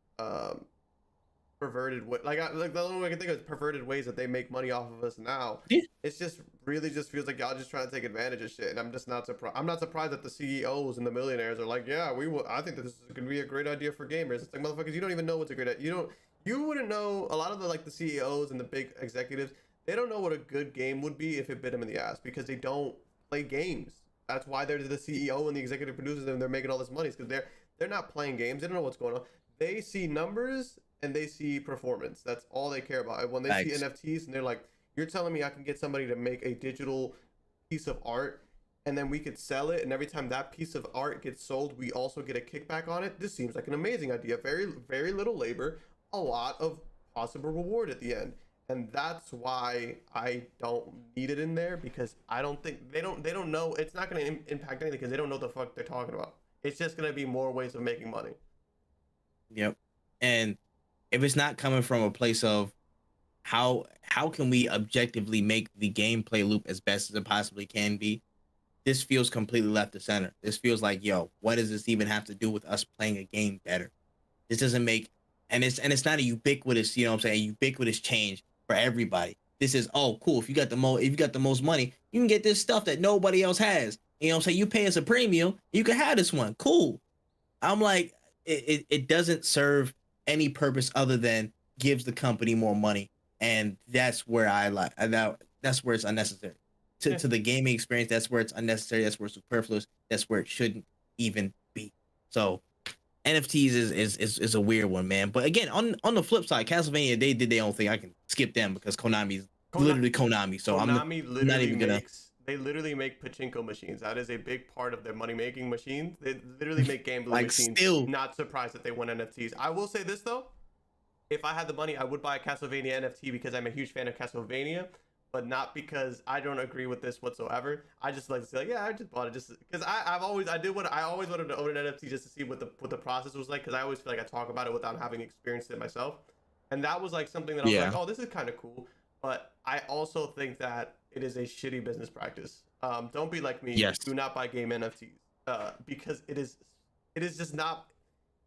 perverted the only way I can think of is perverted ways that they make money off of us now. Yeah. It's just really just feels like y'all just trying to take advantage of shit, and I'm just not surprised. I'm not surprised that the CEOs and the millionaires are like, yeah, I think that this is gonna be a great idea for gamers. It's like, motherfuckers, you don't even know what's a great idea. You wouldn't know. A lot of the CEOs and the big executives, they don't know what a good game would be if it bit them in the ass, because they don't play games. That's why they're the CEO and the executive producers, and they're making all this money, because they're not playing games. They don't know what's going on. They see numbers and they see performance. That's all they care about. And when they see NFTs and they're like, you're telling me I can get somebody to make a digital piece of art and then we could sell it, and every time that piece of art gets sold, we also get a kickback on it. This seems like an amazing idea. Very, very little labor, a lot of possible reward at the end. And that's why I don't need it in there, because I don't think they don't know. It's not going to impact anything because they don't know what the fuck they're talking about. It's just going to be more ways of making money. Yep. And if it's not coming from a place of how can we objectively make the gameplay loop as best as it possibly can be, this feels completely left to center. This feels like, yo, what does this even have to do with us playing a game better? This doesn't make, and it's not a ubiquitous, you know what I'm saying, ubiquitous change for everybody. This is, oh, cool. If you got the most money, you can get this stuff that nobody else has. You know what I'm saying? You pay us a premium, you can have this one. Cool. I'm like, it doesn't serve any purpose other than gives the company more money. And that's where that's where it's unnecessary. To the gaming experience, that's where it's unnecessary. That's where it's superfluous. That's where it shouldn't even be. So NFTs is a weird one, man. But again, on the flip side, Castlevania, they did their own thing. I can skip them because Konami's literally Konami. So I'm not even gonna. They literally make pachinko machines. That is a big part of their money-making machine. They literally make gambling machines. Still, not surprised that they want NFTs. I will say this though: if I had the money, I would buy a Castlevania NFT because I'm a huge fan of Castlevania, but not because I don't agree with this whatsoever. I just like to say, like, yeah, I just bought it just because I always wanted to own an NFT just to see what the process was like, because I always feel like I talk about it without having experienced it myself, and that was like something that I was like, oh, this is kind of cool. But I also think that it is a shitty business practice. Don't be like me. Yes. Do not buy game NFTs because it is just not.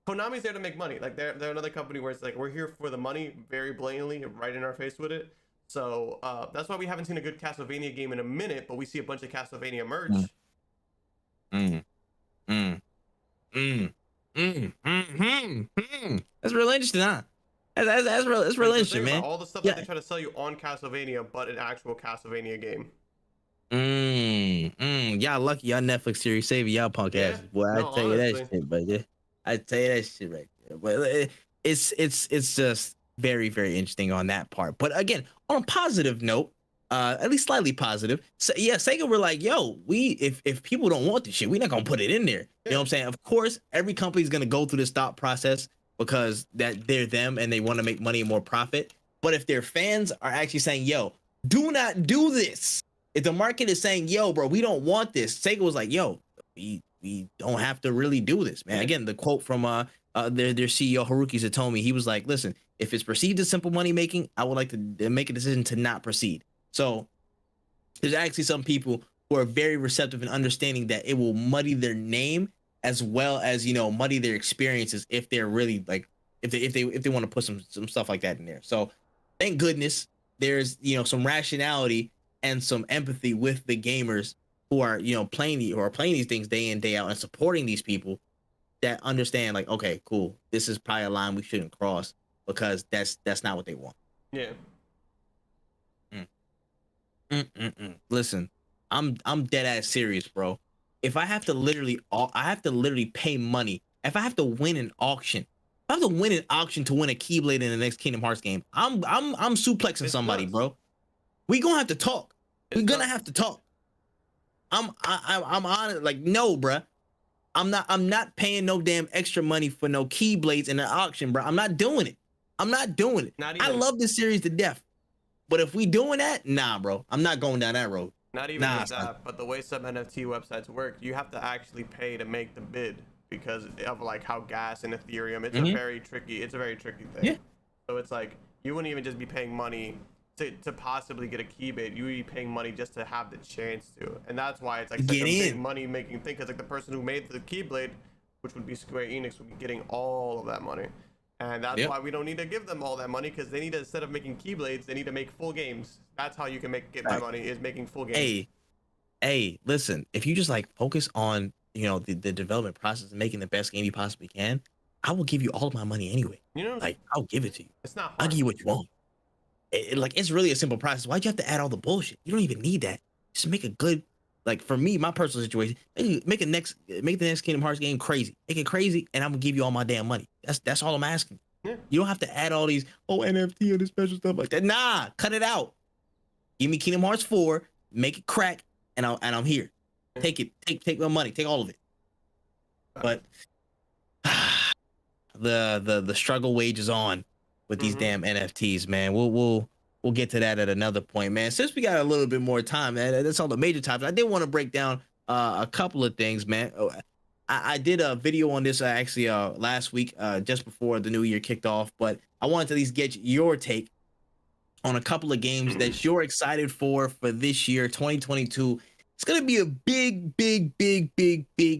Konami's there to make money. Like they're another company where it's like, we're here for the money, very blatantly, right in our face with it. So that's why we haven't seen a good Castlevania game in a minute, but we see a bunch of Castlevania merch. That's real interesting, huh? That's real interesting, man. All the stuff that they try to sell you on Castlevania, but an actual Castlevania game. Y'all lucky, y'all Netflix series saving y'all punk asses. Boy, I tell you that shit, but I tell you that shit right there. But it's just very, very interesting on that part. But again, on a positive note, at least slightly positive. So yeah, Sega were like, yo, if people don't want this shit, we're not gonna put it in there. You know what I'm saying? Of course, every company's gonna go through this thought process because that they're them and they want to make money and more profit. But if their fans are actually saying, yo, do not do this, If the market is saying, yo, bro, we don't want this, Sega was like, yo, we don't have to really do this, man. Again, the quote from their CEO Haruki Satomi, he was like, listen, if it's perceived as simple money making, I would like to make a decision to not proceed. So there's actually some people who are very receptive and understanding that it will muddy their name as well as, you know, muddy their experiences if they're really like, if they want to put some stuff like that in there. So thank goodness there's, you know, some rationality and some empathy with the gamers who are, you know, playing these things day in, day out and supporting these people that understand like, okay, cool, this is probably a line we shouldn't cross because that's not what they want. Yeah. Listen, I'm dead ass serious, bro. If I have to literally pay money, if I have to win an auction, if I have to win an auction to win a Keyblade in the next Kingdom Hearts game, I'm suplexing somebody, bro. We gonna have to talk. We're gonna have to talk. I'm on it. Like, no, bro. I'm not paying no damn extra money for no Keyblades in an auction, bro. I'm not doing it. I love this series to death. But if we doing that, nah, bro. I'm not going down that road. Not even that, but the way some NFT websites work, you have to actually pay to make the bid because of like how gas and Ethereum. It's a very tricky thing. Yeah. So it's like you wouldn't even just be paying money to possibly get a Keyblade. You would be paying money just to have the chance to, and that's why it's like such a big money making thing. Because like the person who made the Keyblade, which would be Square Enix, would be getting all of that money. And that's why we don't need to give them all that money, because they need to, instead of making Keyblades, they need to make full games. That's how you can get my money, is making full games. Hey, listen, if you just like focus on, you know, the development process and making the best game you possibly can, I will give you all of my money anyway. You know, like I'll give it to you. It's not hard. I'll give you what you want. It's really a simple process. Why'd you have to add all the bullshit? You don't even need that. Just make a good, like for me, my personal situation, make the next Kingdom Hearts game crazy. Make it crazy, and I'm gonna give you all my damn money. That's all I'm asking. Yeah. You don't have to add all these NFT or this special stuff like that. Nah, cut it out. Give me Kingdom Hearts 4, make it crack, and I'm here. Take it, take my money, take all of it. But the struggle wages on with these damn NFTs, man. We'll get to that at another point, man. Since we got a little bit more time, man, that's all the major topics. I did want to break down a couple of things, man. I did a video on this actually last week, just before the new year kicked off, but I wanted to at least get your take on a couple of games that you're excited for this year, 2022. It's gonna be a big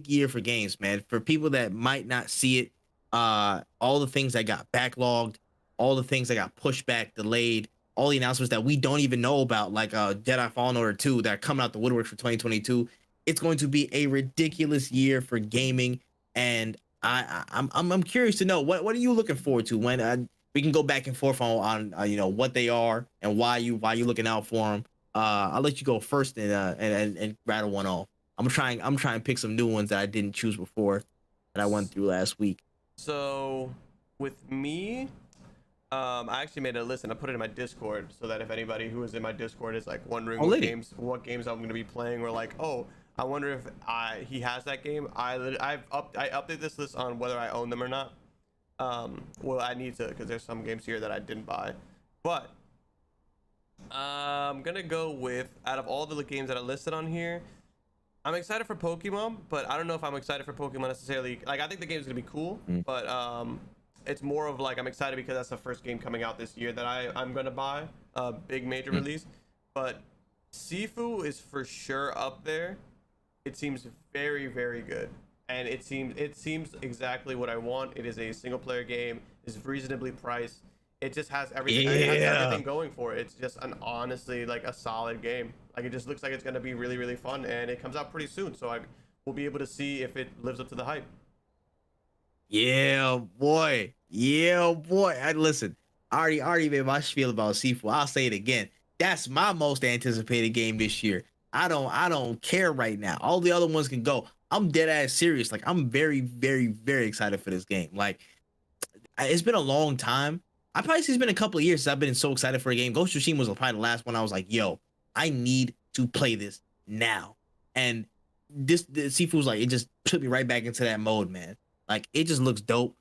year for games, man. For people that might not see it, all the things that got backlogged, all the things that got pushed back, delayed, all the announcements that we don't even know about, like Jedi Fallen Order 2 that are coming out the woodwork for 2022. It's going to be a ridiculous year for gaming, and I'm curious to know what are you looking forward to when we can go back and forth on you know, what they are and why you looking out for them. I'll let you go first and rattle one off. I'm trying to pick some new ones that I didn't choose before that I went through last week. So with me, I actually made a list and I put it in my Discord so that if anybody who is in my Discord is like wondering what games I'm going to be playing, or like, oh, I wonder if he has that game. I update this list on whether I own them or not. Well, I need to, because there's some games here that I didn't buy. But I'm gonna go with, out of all the games that I listed on here, I'm excited for Pokemon, but I don't know if I'm excited for Pokemon necessarily. Like, I think the game's gonna be cool, but it's more of like I'm excited because that's the first game coming out this year that I'm gonna buy, a big major release. But Sifu is for sure up there. It seems very good, and it seems exactly what I want. It is a single player game. It's reasonably priced. It just has everything. It has everything going for it. It's just honestly like a solid game. Like, it just looks like it's gonna be really fun, and it comes out pretty soon. So we'll be able to see if it lives up to the hype. Yeah, boy. Listen, I already made my spiel about Sifu. I'll say it again. That's my most anticipated game this year. I don't care right now. All the other ones can go. I'm dead ass serious. Like, I'm very excited for this game. Like, it's been a long time. I probably say it's been a couple of years since I've been so excited for a game. Ghost of Tsushima was probably the last one I was like, yo, I need to play this now. And the Sifu was like, it just took me right back into that mode, man. Like, it just looks dope.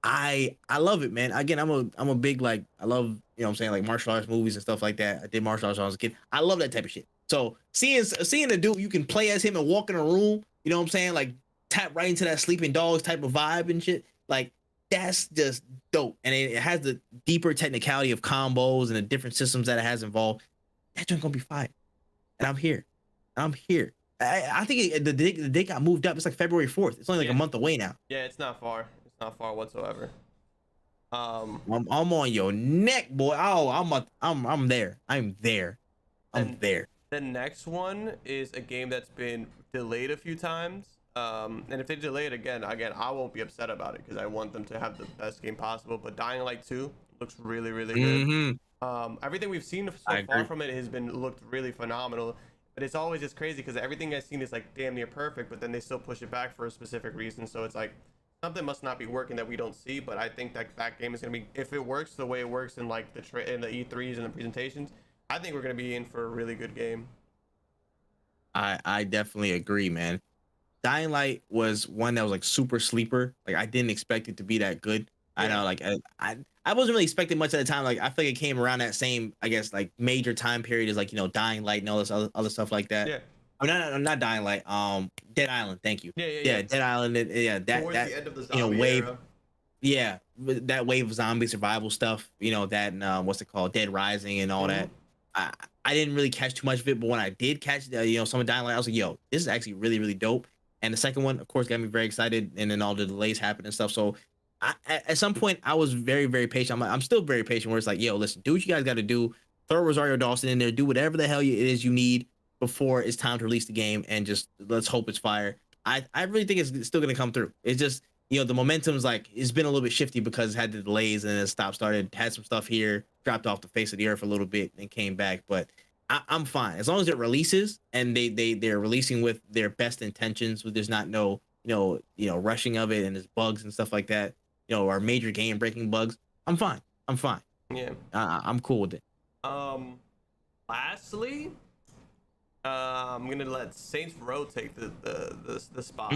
I love it, man. Again, I'm a big, like, I love, you know what I'm saying, like martial arts movies and stuff like that. I did martial arts when I was a kid. I love that type of shit. So seeing a dude you can play as him and walk in a room, you know what I'm saying? Like tap right into that sleeping dogs type of vibe and shit. Like that's just dope. And it has the deeper technicality of combos and the different systems that it has involved. That joint gonna be fire. And I'm here. I'm here. I think the date got moved up. It's like February 4th. It's only like a month away now. Yeah, it's not far. It's not far whatsoever. I'm on your neck, boy. Oh, I'm there. I'm there. I'm there. The next one is a game that's been delayed a few times. And if they delay it again, I won't be upset about it because I want them to have the best game possible. But Dying Light 2 looks really, really good. Everything we've seen so far from it has looked really phenomenal. But it's always just crazy because everything I've seen is like damn near perfect, but then they still push it back for a specific reason. So it's like something must not be working that we don't see. But I think that game is gonna be, if it works the way it works in like in the E3s and the presentations, I think we're gonna be in for a really good game. I definitely agree, man. Dying Light was one that was like super sleeper. Like I didn't expect it to be that good. I know, like I wasn't really expecting much at the time. Like I feel like it came around that same, I guess, like major time period as like, you know, Dying Light and all this other stuff like that. Yeah. Oh, no, not Dying Light. Dead Island. Thank you. Yeah. Dead Island. Yeah, Towards that the end of the you know, wave. era. Yeah, that wave of zombie survival stuff. You know that and what's it called, Dead Rising and all that. I didn't really catch too much of it, but when I did catch, you know, some of Dying Light, I was like, yo, this is actually really, really dope. And the second one, of course, got me very excited, and then all the delays happened and stuff. So at some point, I was very, very patient. I'm still very patient. Where it's like, yo, listen, do what you guys got to do. Throw Rosario Dawson in there. Do whatever the hell it is you need before it's time to release the game, and just let's hope it's fire. I really think it's still gonna come through. It's just, you know, the momentum's like it's been a little bit shifty because it had the delays and then started, had some stuff here, dropped off the face of the earth a little bit, and came back. But I'm fine as long as it releases and they're releasing with their best intentions. With there's not no rushing of it and there's bugs and stuff like that. You know, or major game breaking bugs. I'm fine. Yeah. I'm cool with it. Lastly, I'm gonna let Saints Row take the spot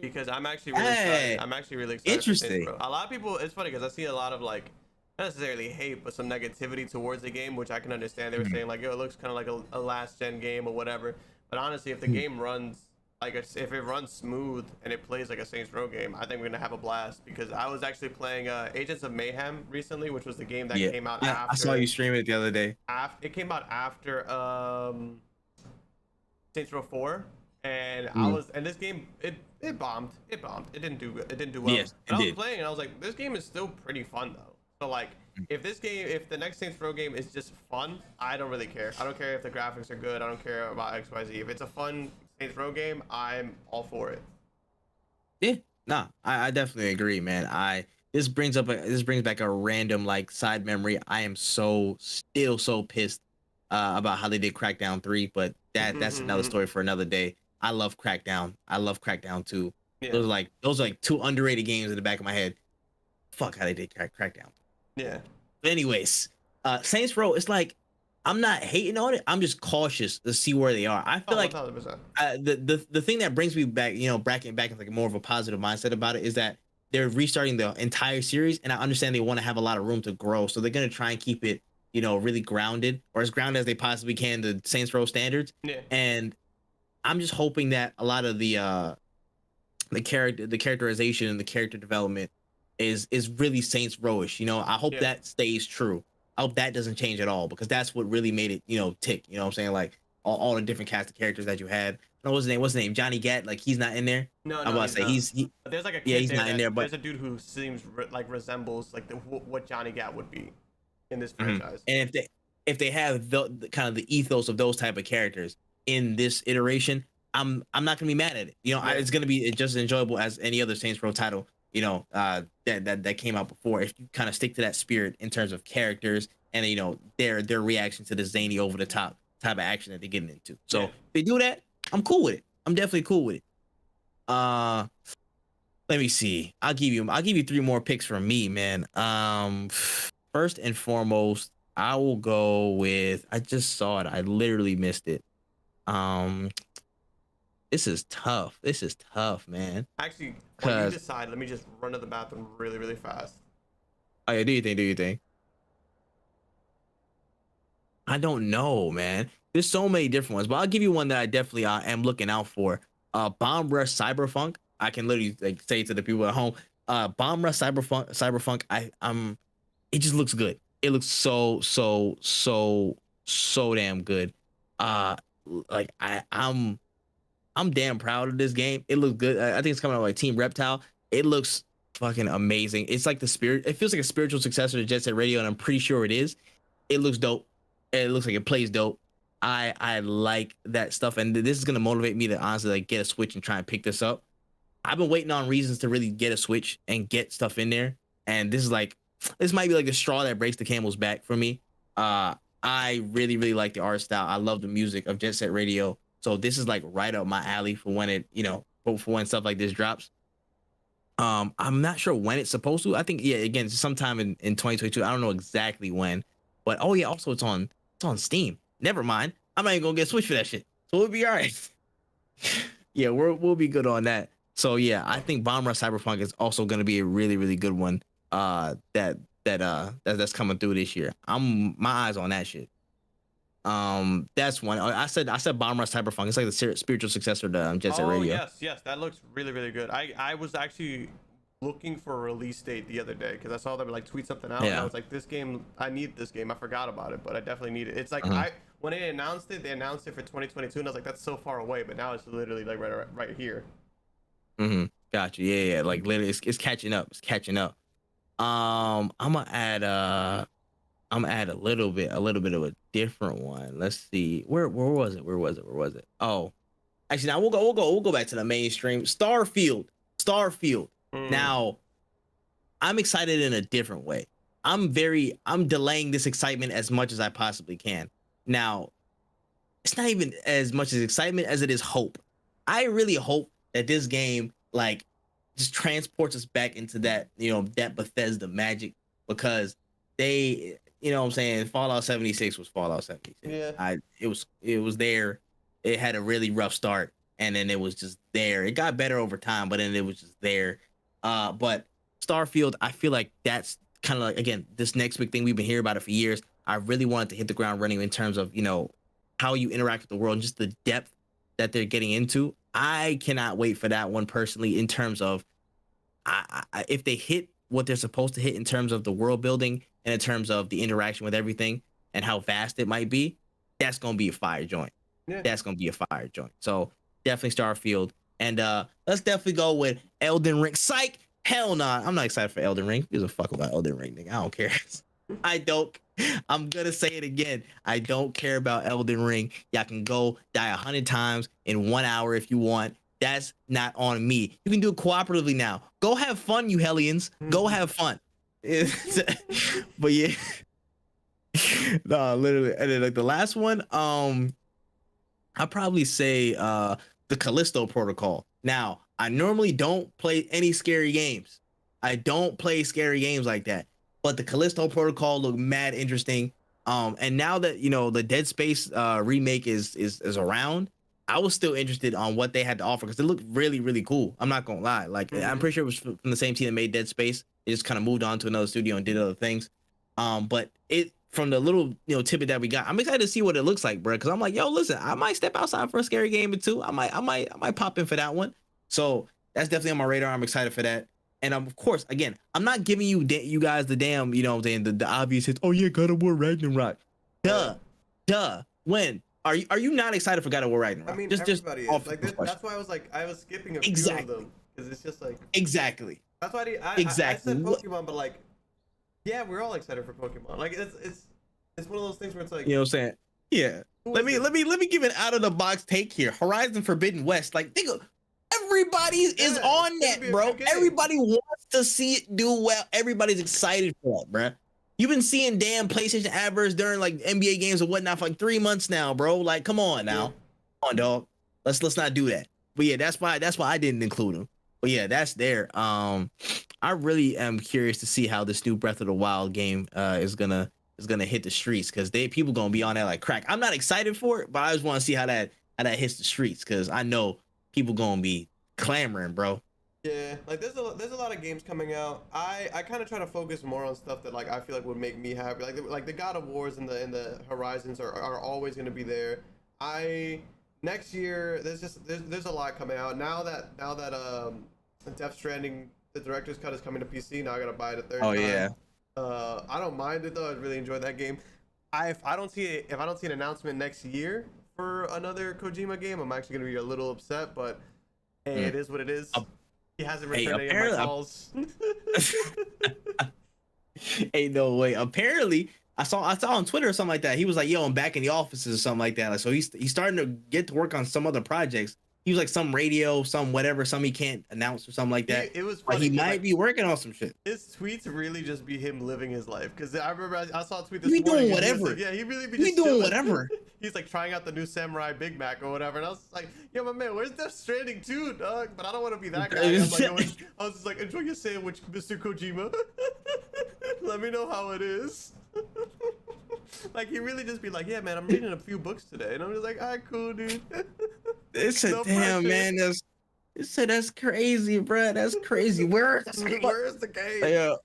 because I'm actually really excited. I'm actually really excited. Interesting. A lot of people. It's funny because I see a lot of like, not necessarily hate, but some negativity towards the game, which I can understand. They were saying like, yo, it looks kind of like a last gen game or whatever. But honestly, if the game runs if it runs smooth and it plays like a Saints Row game, I think we're gonna have a blast. Because I was actually playing Agents of Mayhem recently, which was the game that came out after. I saw you stream it the other day. It came out after Saints Row 4, and this game it bombed. It didn't do well. Yes, and I was playing and I was like, this game is still pretty fun though. So like, if the next Saints Row game is just fun, I don't really care. I don't care if the graphics are good. I don't care about XYZ. If it's a fun Saints Row game, I'm all for it. Yeah, nah, I definitely agree, man. This brings back a random like side memory. I am still so pissed about how they did Crackdown 3, but that's another story for another day. I love Crackdown. I love Crackdown 2. Yeah. Those are like two underrated games in the back of my head. Fuck how they did Crackdown. Yeah. But anyways, Saints Row, it's like I'm not hating on it. I'm just cautious to see where they are. I feel like the thing that brings me back, you know, bracketing back in like more of a positive mindset about it is that they're restarting the entire series, and I understand they want to have a lot of room to grow, so they're gonna try and keep it, you know, really grounded, or as grounded as they possibly can to Saints Row standards. Yeah. And I'm just hoping that a lot of the characterization and the character development is really Saints Rowish. You know, I hope that stays true. I hope that doesn't change at all, because that's what really made it, you know, tick. You know what I'm saying? Like all the different cast of characters that you had. No, what's his name? Johnny Gat. Like he's not in there. No, I'm about to say he's there's like a he's not in there. But there's a dude who seems like resembles like what Johnny Gat would be in this franchise. And if they have the kind of the ethos of those type of characters in this iteration, I'm not gonna be mad at it. You know, it's gonna be just as enjoyable as any other Saints Row title, you know, that came out before. If you kind of stick to that spirit in terms of characters and, you know, their reaction to the zany over the top type of action that they're getting into. So if they do that, I'm cool with it. I'm definitely cool with it. Let me see. I'll give you 3 more picks from me, man. First and foremost, I will go with, I just saw it. I literally missed it. This is tough, man. Actually, when you decide, let me just run to the bathroom really, really fast. Oh yeah, do you think? I don't know, man. There's so many different ones, but I'll give you one that I definitely am looking out for. Bomb Rush Cyberpunk. I can literally like say to the people at home, Bomb Rush Cyberpunk. It just looks good. It looks so damn good. Uh, like I'm damn proud of this game. It looks good. I think it's coming out like Team Reptile. It looks fucking amazing. It's like the spirit. It feels like a spiritual successor to Jet Set Radio, and I'm pretty sure it is. It looks dope. It looks like it plays dope. I like that stuff, and this is gonna motivate me to honestly like get a Switch and try and pick this up. I've been waiting on reasons to really get a Switch and get stuff in there, and this might be like the straw that breaks the camel's back for me. I really like the art style. I love the music of Jet Set Radio, so this is like right up my alley for when it for when stuff like this drops. I'm not sure when it's supposed to. I think again sometime in 2022. I don't know exactly when, but oh yeah, also it's on Steam. Never mind. I'm not even gonna get a Switch for that shit. So we'll be all right. Yeah, we'll be good on that. So yeah, I think Bomb Rush Cyberpunk is also gonna be a really good one. That's coming through this year. My eyes on that shit. That's one. I said Bomb Rush Cyberpunk. It's like the spiritual successor to Jet Set Radio. Yes, that looks really good. I was actually looking for a release date the other day because I saw them like tweet something out, and I was like, this game, I need this game. I forgot about it, but I definitely need it. It's like when they announced it for 2022, and I was like, that's so far away, but now it's literally like right here. Gotcha. Yeah. Like literally, it's catching up. It's catching up. I'm gonna add a little bit of a different one. Let's see. Where was it? Oh, actually, now we'll go back to the mainstream. Starfield. Now, I'm excited in a different way. I'm delaying this excitement as much as I possibly can. Now, it's not even as much as excitement as it is hope. I really hope that this game like just transports us back into that, that Bethesda magic, because they, what I'm saying, Fallout 76 was Fallout 76. Yeah. It was there. It had a really rough start, and then it was just there. It got better over time, but then it was just there. But Starfield, I feel like that's kind of like, again, this next big thing. We've been hearing about it for years. I really wanted to hit the ground running in terms of, how you interact with the world and just the depth that they're getting into. I cannot wait for that one personally, in terms of if they hit what they're supposed to hit in terms of the world building and in terms of the interaction with everything and how vast it might be. That's going to be a fire joint. Yeah. That's going to be a fire joint. So definitely Starfield. And let's definitely go with Elden Ring. Psych. Hell nah. I'm not excited for Elden Ring. Who gives a fuck about Elden Ring, nigga? I don't care. I'm gonna say it again. I don't care about Elden Ring. Y'all can go die 100 times in 1 hour if you want. That's not on me. You can do it cooperatively now. Go have fun, you Hellions. Go have fun. But yeah. No, literally. And then like the last one, I'll probably say the Callisto Protocol. Now, I normally don't play any scary games. I don't play scary games like that. But the Callisto Protocol looked mad interesting. And now that the Dead Space remake is around, I was still interested on what they had to offer, because it looked really cool. I'm not gonna lie. Like I'm pretty sure it was from the same team that made Dead Space. It just kind of moved on to another studio and did other things. But it, from the little tidbit that we got, I'm excited to see what it looks like, bro. Because I'm like, yo, listen, I might step outside for a scary game or two. I might pop in for that one. So that's definitely on my radar. I'm excited for that. And of course, again, I'm not giving you guys the damn, the obvious hits. Oh yeah, God of War Ragnarok. Duh. When are you not excited for God of War Ragnarok? I mean, everybody is. Like that's why I was skipping a few of them, because it's just like exactly. That's why I said Pokemon, but like, yeah, we're all excited for Pokemon. Like it's one of those things where it's like, you know what I'm saying? Yeah. Let me give an out of the box take here. Horizon Forbidden West, like nigga. Everybody is on that, bro. Everybody wants to see it do well. Everybody's excited for it, bro. You've been seeing damn PlayStation adverts during like NBA games and whatnot for like 3 months now, bro. Like, come on now. Come on, dog. Let's not do that. But yeah, that's why I didn't include them. But yeah, that's there. I really am curious to see how this new Breath of the Wild game is gonna hit the streets, because people gonna be on that like crack. I'm not excited for it, but I just want to see how that hits the streets, because I know people gonna be clamoring, bro. Yeah, like there's a lot of games coming out. I kind of try to focus more on stuff that like I feel like would make me happy. Like the God of Wars and the Horizons are always going to be there. Next year there's a lot coming out. Now that Death Stranding the director's cut is coming to PC, now I got to buy it a third time. Yeah. I don't mind it though. I really enjoy that game. If I don't see an announcement next year for another Kojima game, I'm actually going to be a little upset, but hey, it is what it is. He hasn't returned any of my calls. Hey, no way. Apparently, I saw on Twitter or something like that. He was like, "Yo, I'm back in the offices" or something like that. Like, so he's starting to get to work on some other projects. He was like some radio, some whatever, some he can't announce or something like that. It was funny. But he might be working on some shit. His tweets really just be him living his life. Because I remember I saw a tweet this morning. Doing whatever. Like, yeah, he really be just doing chilling. whatever. He's like trying out the new Samurai Big Mac or whatever. And I was like, yo, my man, where's Death Stranding 2, dog? But I don't want to be that guy. I was just like, enjoy your sandwich, Mr. Kojima. Let me know how it is. Like, he really just be like, yeah, man, I'm reading a few books today. And I'm just like, all right, cool, dude. It's a damn pressure. Man. That's crazy, bro. That's crazy. Where's the game? Yeah.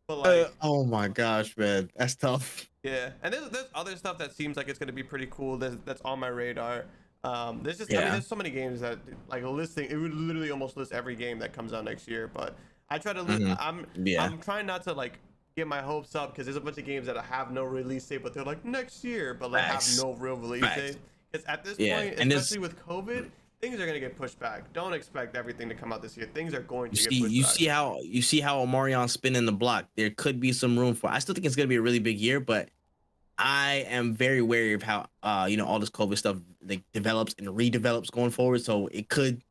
Like, oh my gosh, man, that's tough. Yeah, and there's other stuff that seems like it's gonna be pretty cool. That's on my radar. There's just there's so many games that like listing. It would literally almost list every game that comes out next year. But I try to list. I'm trying not to like get my hopes up because there's a bunch of games that have no release date, but they're like next year, but like have no real release date. Because at this point, especially with COVID, things are gonna get pushed back. Don't expect everything to come out this year. Things are going to get pushed back. You see how Omarion's spinning the block. There could be some room for. I still think it's gonna be a really big year, but I am very wary of how all this COVID stuff like develops and redevelops going forward. So it could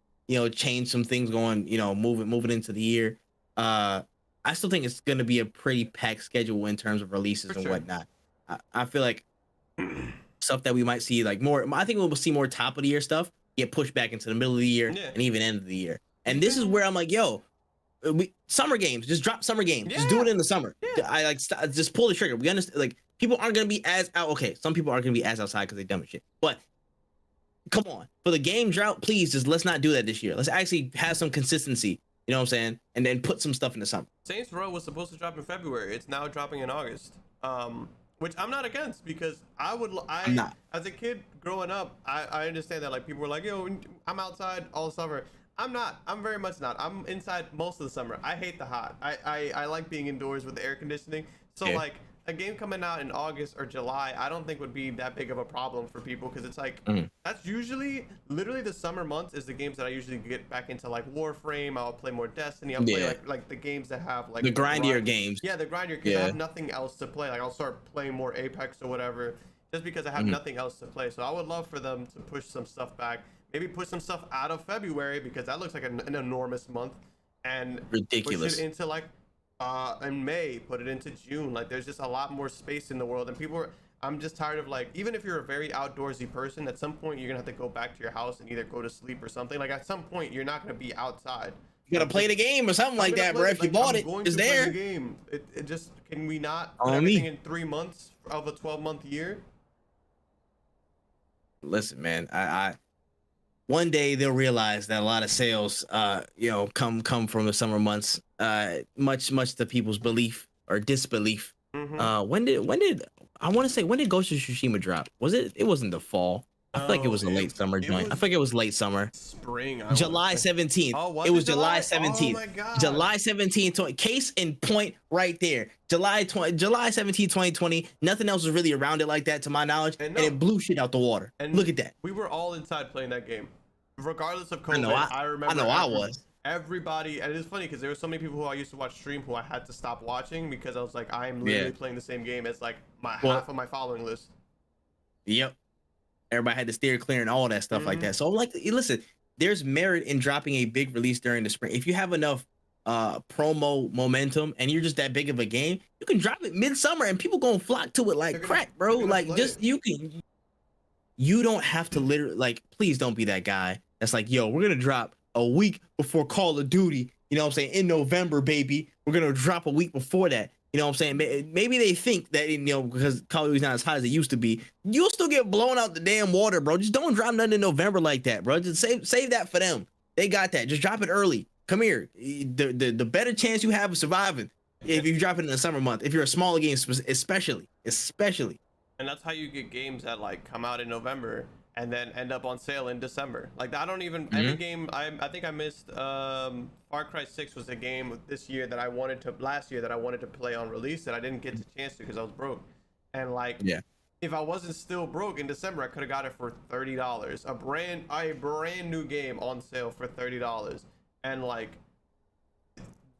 change some things going moving into the year. I still think it's gonna be a pretty packed schedule in terms of releases and whatnot. I feel like stuff that we might see like more. I think we'll see more top of the year stuff get pushed back into the middle of the year and even end of the year. And this is where I'm like, yo, summer games, just drop summer games. Just do it in the summer. I like just pull the trigger. We understand like people aren't gonna be as out. Okay, some people aren't gonna be as outside because they dumb as shit. But come on, for the game drought, please just let's not do that this year. Let's actually have some consistency. You know what I'm saying? And then put some stuff in the summer. Saints Row was supposed to drop in February. It's now dropping in August. Which I'm not against because I'm not. As a kid growing up, I understand that like people were like, yo, I'm outside all summer. I'm not. I'm very much not. I'm inside most of the summer. I hate the hot. I like being indoors with the air conditioning. So like a game coming out in August or July, I don't think would be that big of a problem for people because it's like that's usually literally the summer months is the games that I usually get back into like Warframe. I'll play more Destiny. I'll play like the games that have like the grindier games. Yeah, the grindier games. I have nothing else to play. Like I'll start playing more Apex or whatever just because I have nothing else to play. So I would love for them to push some stuff back. Maybe push some stuff out of February because that looks like an enormous month and ridiculous push it into like in May, put it into June. Like there's just a lot more space in the world and I'm just tired of like, even if you're a very outdoorsy person, at some point you're gonna have to go back to your house and either go to sleep or something. Like at some point you're not gonna be outside. You gotta play the game or something like that, bro. If you bought it, it's there. The game. It just, can we not put everything in 3 months of a 12-month year? Listen, man, I one day they'll realize that a lot of sales come from the summer months, much to people's belief or disbelief. When did I want to say, when did Ghost of Tsushima drop? It wasn't the fall. I feel like it was a late summer joint. I think it was late summer. Spring. July 17th. Oh, it was July 17th. Oh my God. July 17th. Case in point right there. July 17th, 2020. Nothing else was really around it like that to my knowledge. And it blew shit out the water. And look at that. We were all inside playing that game. Regardless of COVID, I remember. I was. Everybody, and it's funny because there were so many people who I used to watch stream who I had to stop watching because I was like, I am literally playing the same game as like half of my following list. Yep. Everybody had to steer clear and all that stuff like that. So like, listen, there's merit in dropping a big release during the spring. If you have enough promo momentum and you're just that big of a game, you can drop it midsummer and people gonna flock to it like crack, bro. Like just you don't have to literally like, please don't be that guy that's like, yo, we're gonna drop a week before Call of Duty. You know what I'm saying? In November, baby, we're gonna drop a week before that. You know what I'm saying? Maybe they think that, because Call of Duty's not as hot as it used to be, you'll still get blown out the damn water, bro. Just don't drop nothing in November like that, bro. Just save that for them. They got that. Just drop it early. come here. The better chance you have of surviving if you drop it in the summer month. If you're a smaller game, especially. And that's how you get games that like come out in November and then end up on sale in December. Like I don't even every game. I think I missed Far Cry 6 was a game this year that last year that I wanted to play on release that I didn't get the chance to because I was broke. And like if I wasn't still broke in December, I could have got it for $30. A brand new game on sale for $30. And like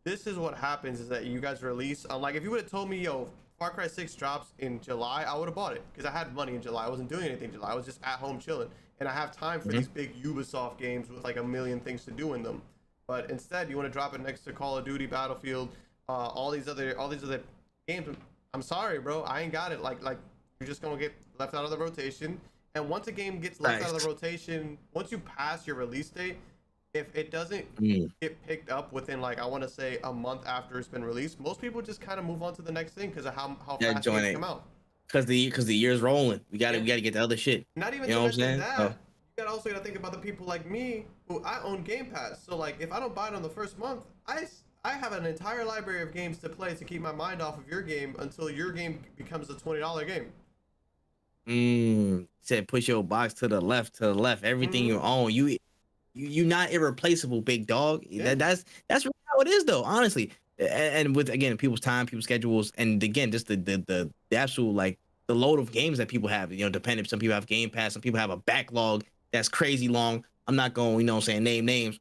this is what happens is that you guys release like if you would have told me, yo, Far Cry 6 drops in July, I would have bought it because I had money in July. I wasn't doing anything in July. I was just at home chilling, and I have time for these big Ubisoft games with like a million things to do in them. But instead, you want to drop it next to Call of Duty, Battlefield, all these other games. I'm sorry, bro, I ain't got it. Like you're just gonna get left out of the rotation. And once a game gets left out of the rotation, once you pass your release date, if it doesn't get picked up within like I want to say a month after it's been released, most people just kind of move on to the next thing because of how fast games come out. Because the year's rolling. We gotta get the other shit. Not even to mention that. You also gotta think about the people like me who I own Game Pass. So like if I don't buy it on the first month, I have an entire library of games to play to keep my mind off of your game until your game becomes a $20 game. Said push your box to the left. Everything you own, you not irreplaceable, big dog. That's really how it is though, honestly. And with again people's time, people's schedules, and again just the absolute like the load of games that people have. You know, depending. Some people have Game Pass, some people have a backlog that's crazy long. I'm not going, name names,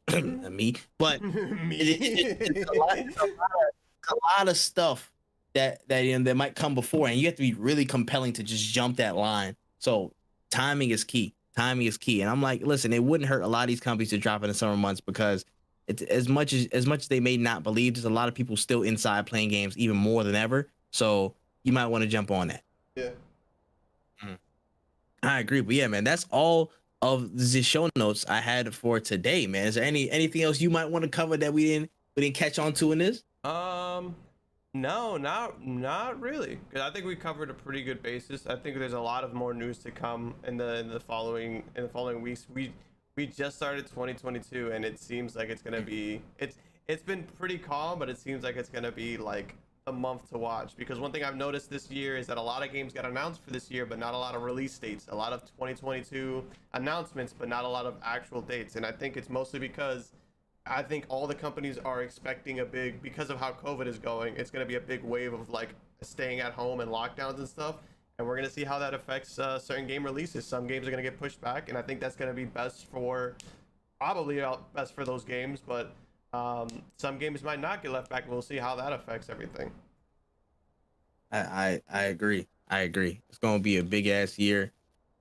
me, but it's a lot of stuff that might come before, and you have to be really compelling to just jump that line. So timing is key. And I'm like, listen, it wouldn't hurt a lot of these companies to drop it in the summer months because it's as much as they may not believe, there's a lot of people still inside playing games even more than ever. So you might want to jump on that. Yeah. I agree. But yeah, man, that's all of the show notes I had for today, man. Is there anything else you might want to cover that we didn't catch on to in this? No, not really. Because I think we covered a pretty good basis. I think there's a lot of more news to come in the following weeks. We just started 2022, and it seems like it's gonna be it's been pretty calm, but it seems like it's gonna be like a month to watch. Because one thing I've noticed this year is that a lot of games got announced for this year, but not a lot of release dates. A lot of 2022 announcements, but not a lot of actual dates. And I think it's mostly because I think all the companies are expecting because of how COVID is going, it's going to be a big wave of like staying at home and lockdowns and stuff. And we're going to see how that affects certain game releases. Some games are going to get pushed back, and I think that's going to be probably best for those games. But some games might not get left back, and we'll see how that affects everything. I agree. It's going to be a big ass year.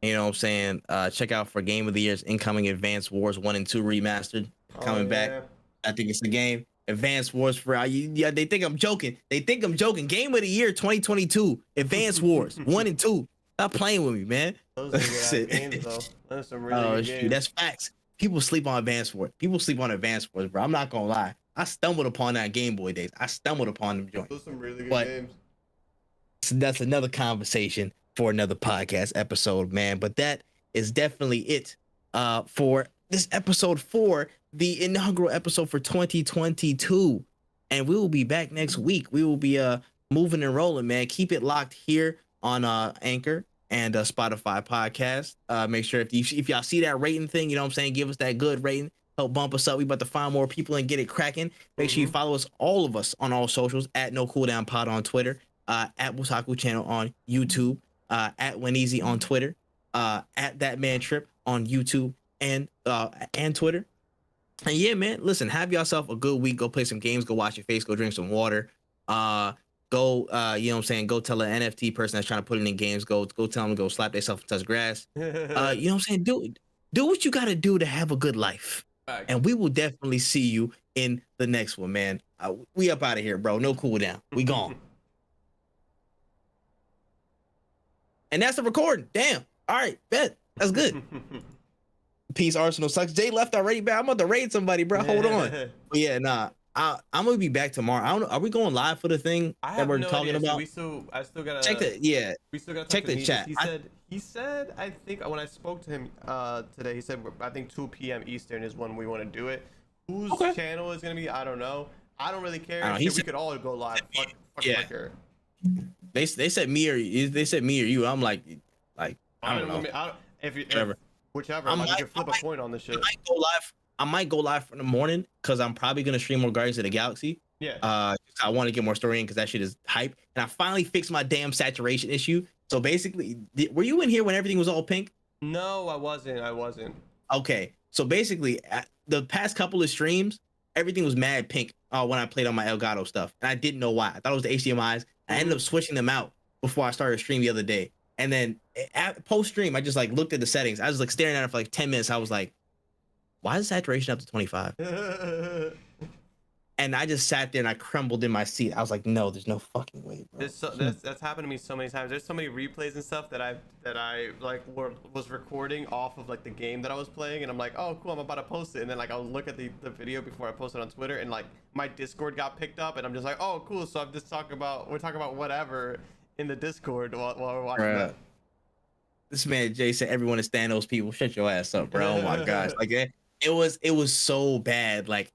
You know what I'm saying? Check out for Game of the Year's incoming Advanced Wars 1 and 2 remastered. Coming back. I think it's the game. Advanced Wars for they think I'm joking. Game of the Year 2022. Advanced Wars 1 and 2. Stop playing with me, man. Those are good games, though. Those are some really good games. That's facts. People sleep on Advanced Wars. Bro. I'm not gonna lie. I stumbled upon that Game Boy days. I stumbled upon them joints. Those are some really good games. So that's another conversation for another podcast episode, man. But that is definitely it for this episode 4. The inaugural episode for 2022, and we will be back next week. We will be moving and rolling, man. Keep it locked here on Anchor and Spotify podcast. Make sure if y'all see that rating thing, you know what I'm saying, give us that good rating, help bump us up. We about to find more people and get it cracking. Make sure you follow us, all of us, on all socials at No Cooldown Pod on Twitter, at Wotaku channel on YouTube, at Weneasy on Twitter, at That Man Tripp on YouTube and Twitter. And yeah, man, listen, have yourself a good week. Go play some games, go wash your face, go drink some water. Go, you know what I'm saying, go tell an NFT person that's trying to put it in games, go tell them to go slap themselves and touch grass. You know what I'm saying? Do what you got to do to have a good life. Right. And we will definitely see you in the next one, man. We up out of here, bro. No cool down. We gone. And that's the recording. Damn. All right, bet. That's good. Peace, Arsenal sucks. Jay left already, man. I'm about to raid somebody, bro. Hold on. But yeah, nah. I'm gonna be back tomorrow. I don't know. Are we going live for the thing that we're talking about? I still gotta check the. Yeah. We still gotta check the chat. He said. I think when I spoke to him today, he said I think 2 p.m. Eastern is when we want to do it. Whose Okay. channel is gonna be? I don't know. I don't really care. I don't know, Shit, he we said- could all go live. Fuck Yeah. my care. They said me or you. I'm like I don't know. If Whatever. whichever. I Like, we might- could flip a coin on this shit. I might go live in the morning because I'm probably gonna stream more Guardians of the Galaxy. Yeah. I want to get more story in because that shit is hype. And I finally fixed my damn saturation issue. So basically, were you in here when everything was all pink? No, I wasn't. Okay. So basically, at the past couple of streams, everything was mad pink when I played on my Elgato stuff. And I didn't know why. I thought it was the HDMIs. I ended up switching them out before I started stream the other day. And then post stream, I just like looked at the settings. I was like staring at it for like 10 minutes. I was like, why is saturation up to 25? And I just sat there and I crumbled in my seat. I was like, no, there's no fucking way, bro. That's happened to me so many times. There's so many replays and stuff that I like was recording off of like the game that I was playing, and I'm like, oh cool, I'm about to post it, and then like I'll look at the video before I post it on Twitter, and like my Discord got picked up, and I'm just like, oh cool, so we're talking about whatever in the Discord while we're watching Bruh. that. This man Jay said everyone is Thanos people. Shut your ass up, bro. Oh my gosh. Like it was so bad. Like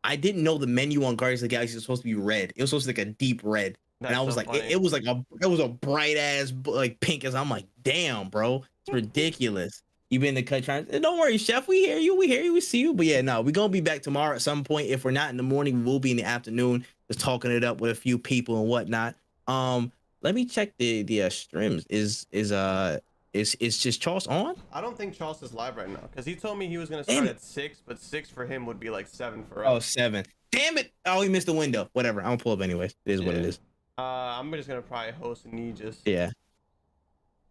I didn't know the menu on Guardians of the Galaxy was supposed to be red. It was supposed to be like a deep red. That's and I was so like, funny. it was like a bright ass like pink as I'm like, damn, bro. It's ridiculous. You been to cut trying. Don't worry, Chef. We hear you. We see you. But yeah, no, we're gonna be back tomorrow at some point. If we're not in the morning, we will be in the afternoon, just talking it up with a few people and whatnot. Let me check the streams. Is just Charles on? I don't think Charles is live right now because he told me he was gonna start at 6, but 6 for him would be like 7 for Oh, us. 7. Damn it! Oh, he missed the window. Whatever. I'm gonna pull up anyways. It is what it Yeah. is. I'm just gonna probably host Nijis. Yeah.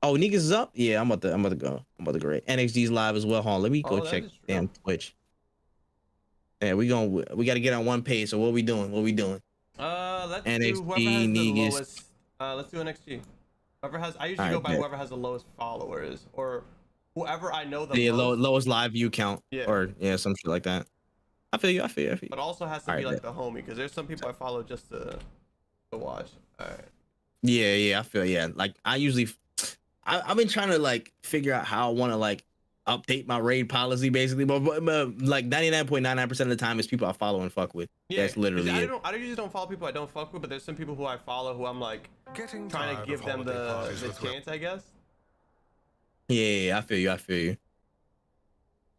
Oh, Niggas is up. Yeah, I'm about to go. Right. NXG's live as well. Hold on. Let me go that check is true. damn Twitch. Yeah, we got to get on one page. So what we doing? Let's NXT, do whoever has the Negus. lowest. Let's do NXT. Whoever has, I usually Alright, go by bet. whoever has the lowest followers or whoever I know the The most. lowest live view count. Yeah. Or yeah, some shit like that. I feel you. But also has to be Alright, like bet. the homie because there's some people I follow just to watch. All right. Yeah, I feel like I've been trying to like figure out how I want to like update my raid policy basically, but like 99.99% of the time it's people I follow and fuck with. Yeah, That's literally it. I usually don't follow people I don't fuck with, but there's some people who I follow who I'm like trying to give them the chance, I guess. Yeah, I feel you.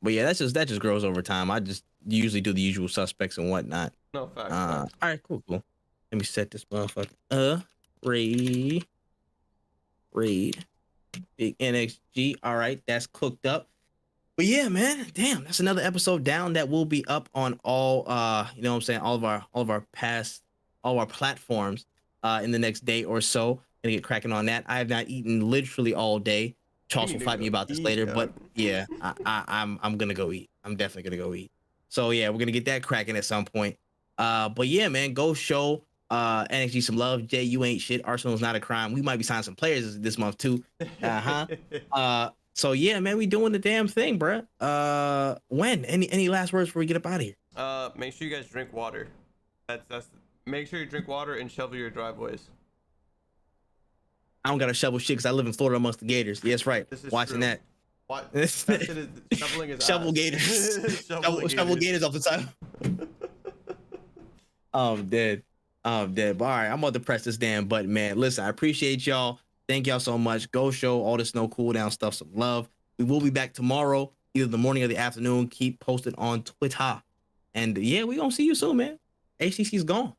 But yeah, that just grows over time. I just usually do the usual suspects and whatnot. No facts. All right, cool. Let me set this motherfucker. Raid. Big NXG. All right, that's cooked up. But yeah, man, damn, that's another episode down that will be up on all you know what I'm saying, all of our platforms in the next day or so. Gonna get cracking on that. I have not eaten literally all day. Charles will fight me about this later, but yeah, I'm gonna go eat. I'm definitely gonna go eat. So yeah, we're gonna get that cracking at some point. But yeah, man, go show NXG some love. Jay, you ain't shit. Arsenal's not a crime. We might be signing some players this month too. So yeah, man, we doing the damn thing, bruh. When? Any last words before we get up out of here? Make sure you guys drink water. That's make sure you drink water and shovel your driveways. I don't gotta shovel shit because I live in Florida amongst the Gators. Yes, right. This is Watching true. that. What? That shit is shoveling is Shovel ass. Gators. Shovel shovel Gators off the top. I'm dead. But all right, I'm about to press this damn button, man. Listen, I appreciate y'all. Thank y'all so much. Go show all this no cooldown stuff some love. We will be back tomorrow, either the morning or the afternoon. Keep posted on Twitter. And yeah, we gonna see you soon, man. HCC's gone.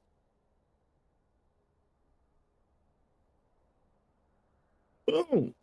Boom.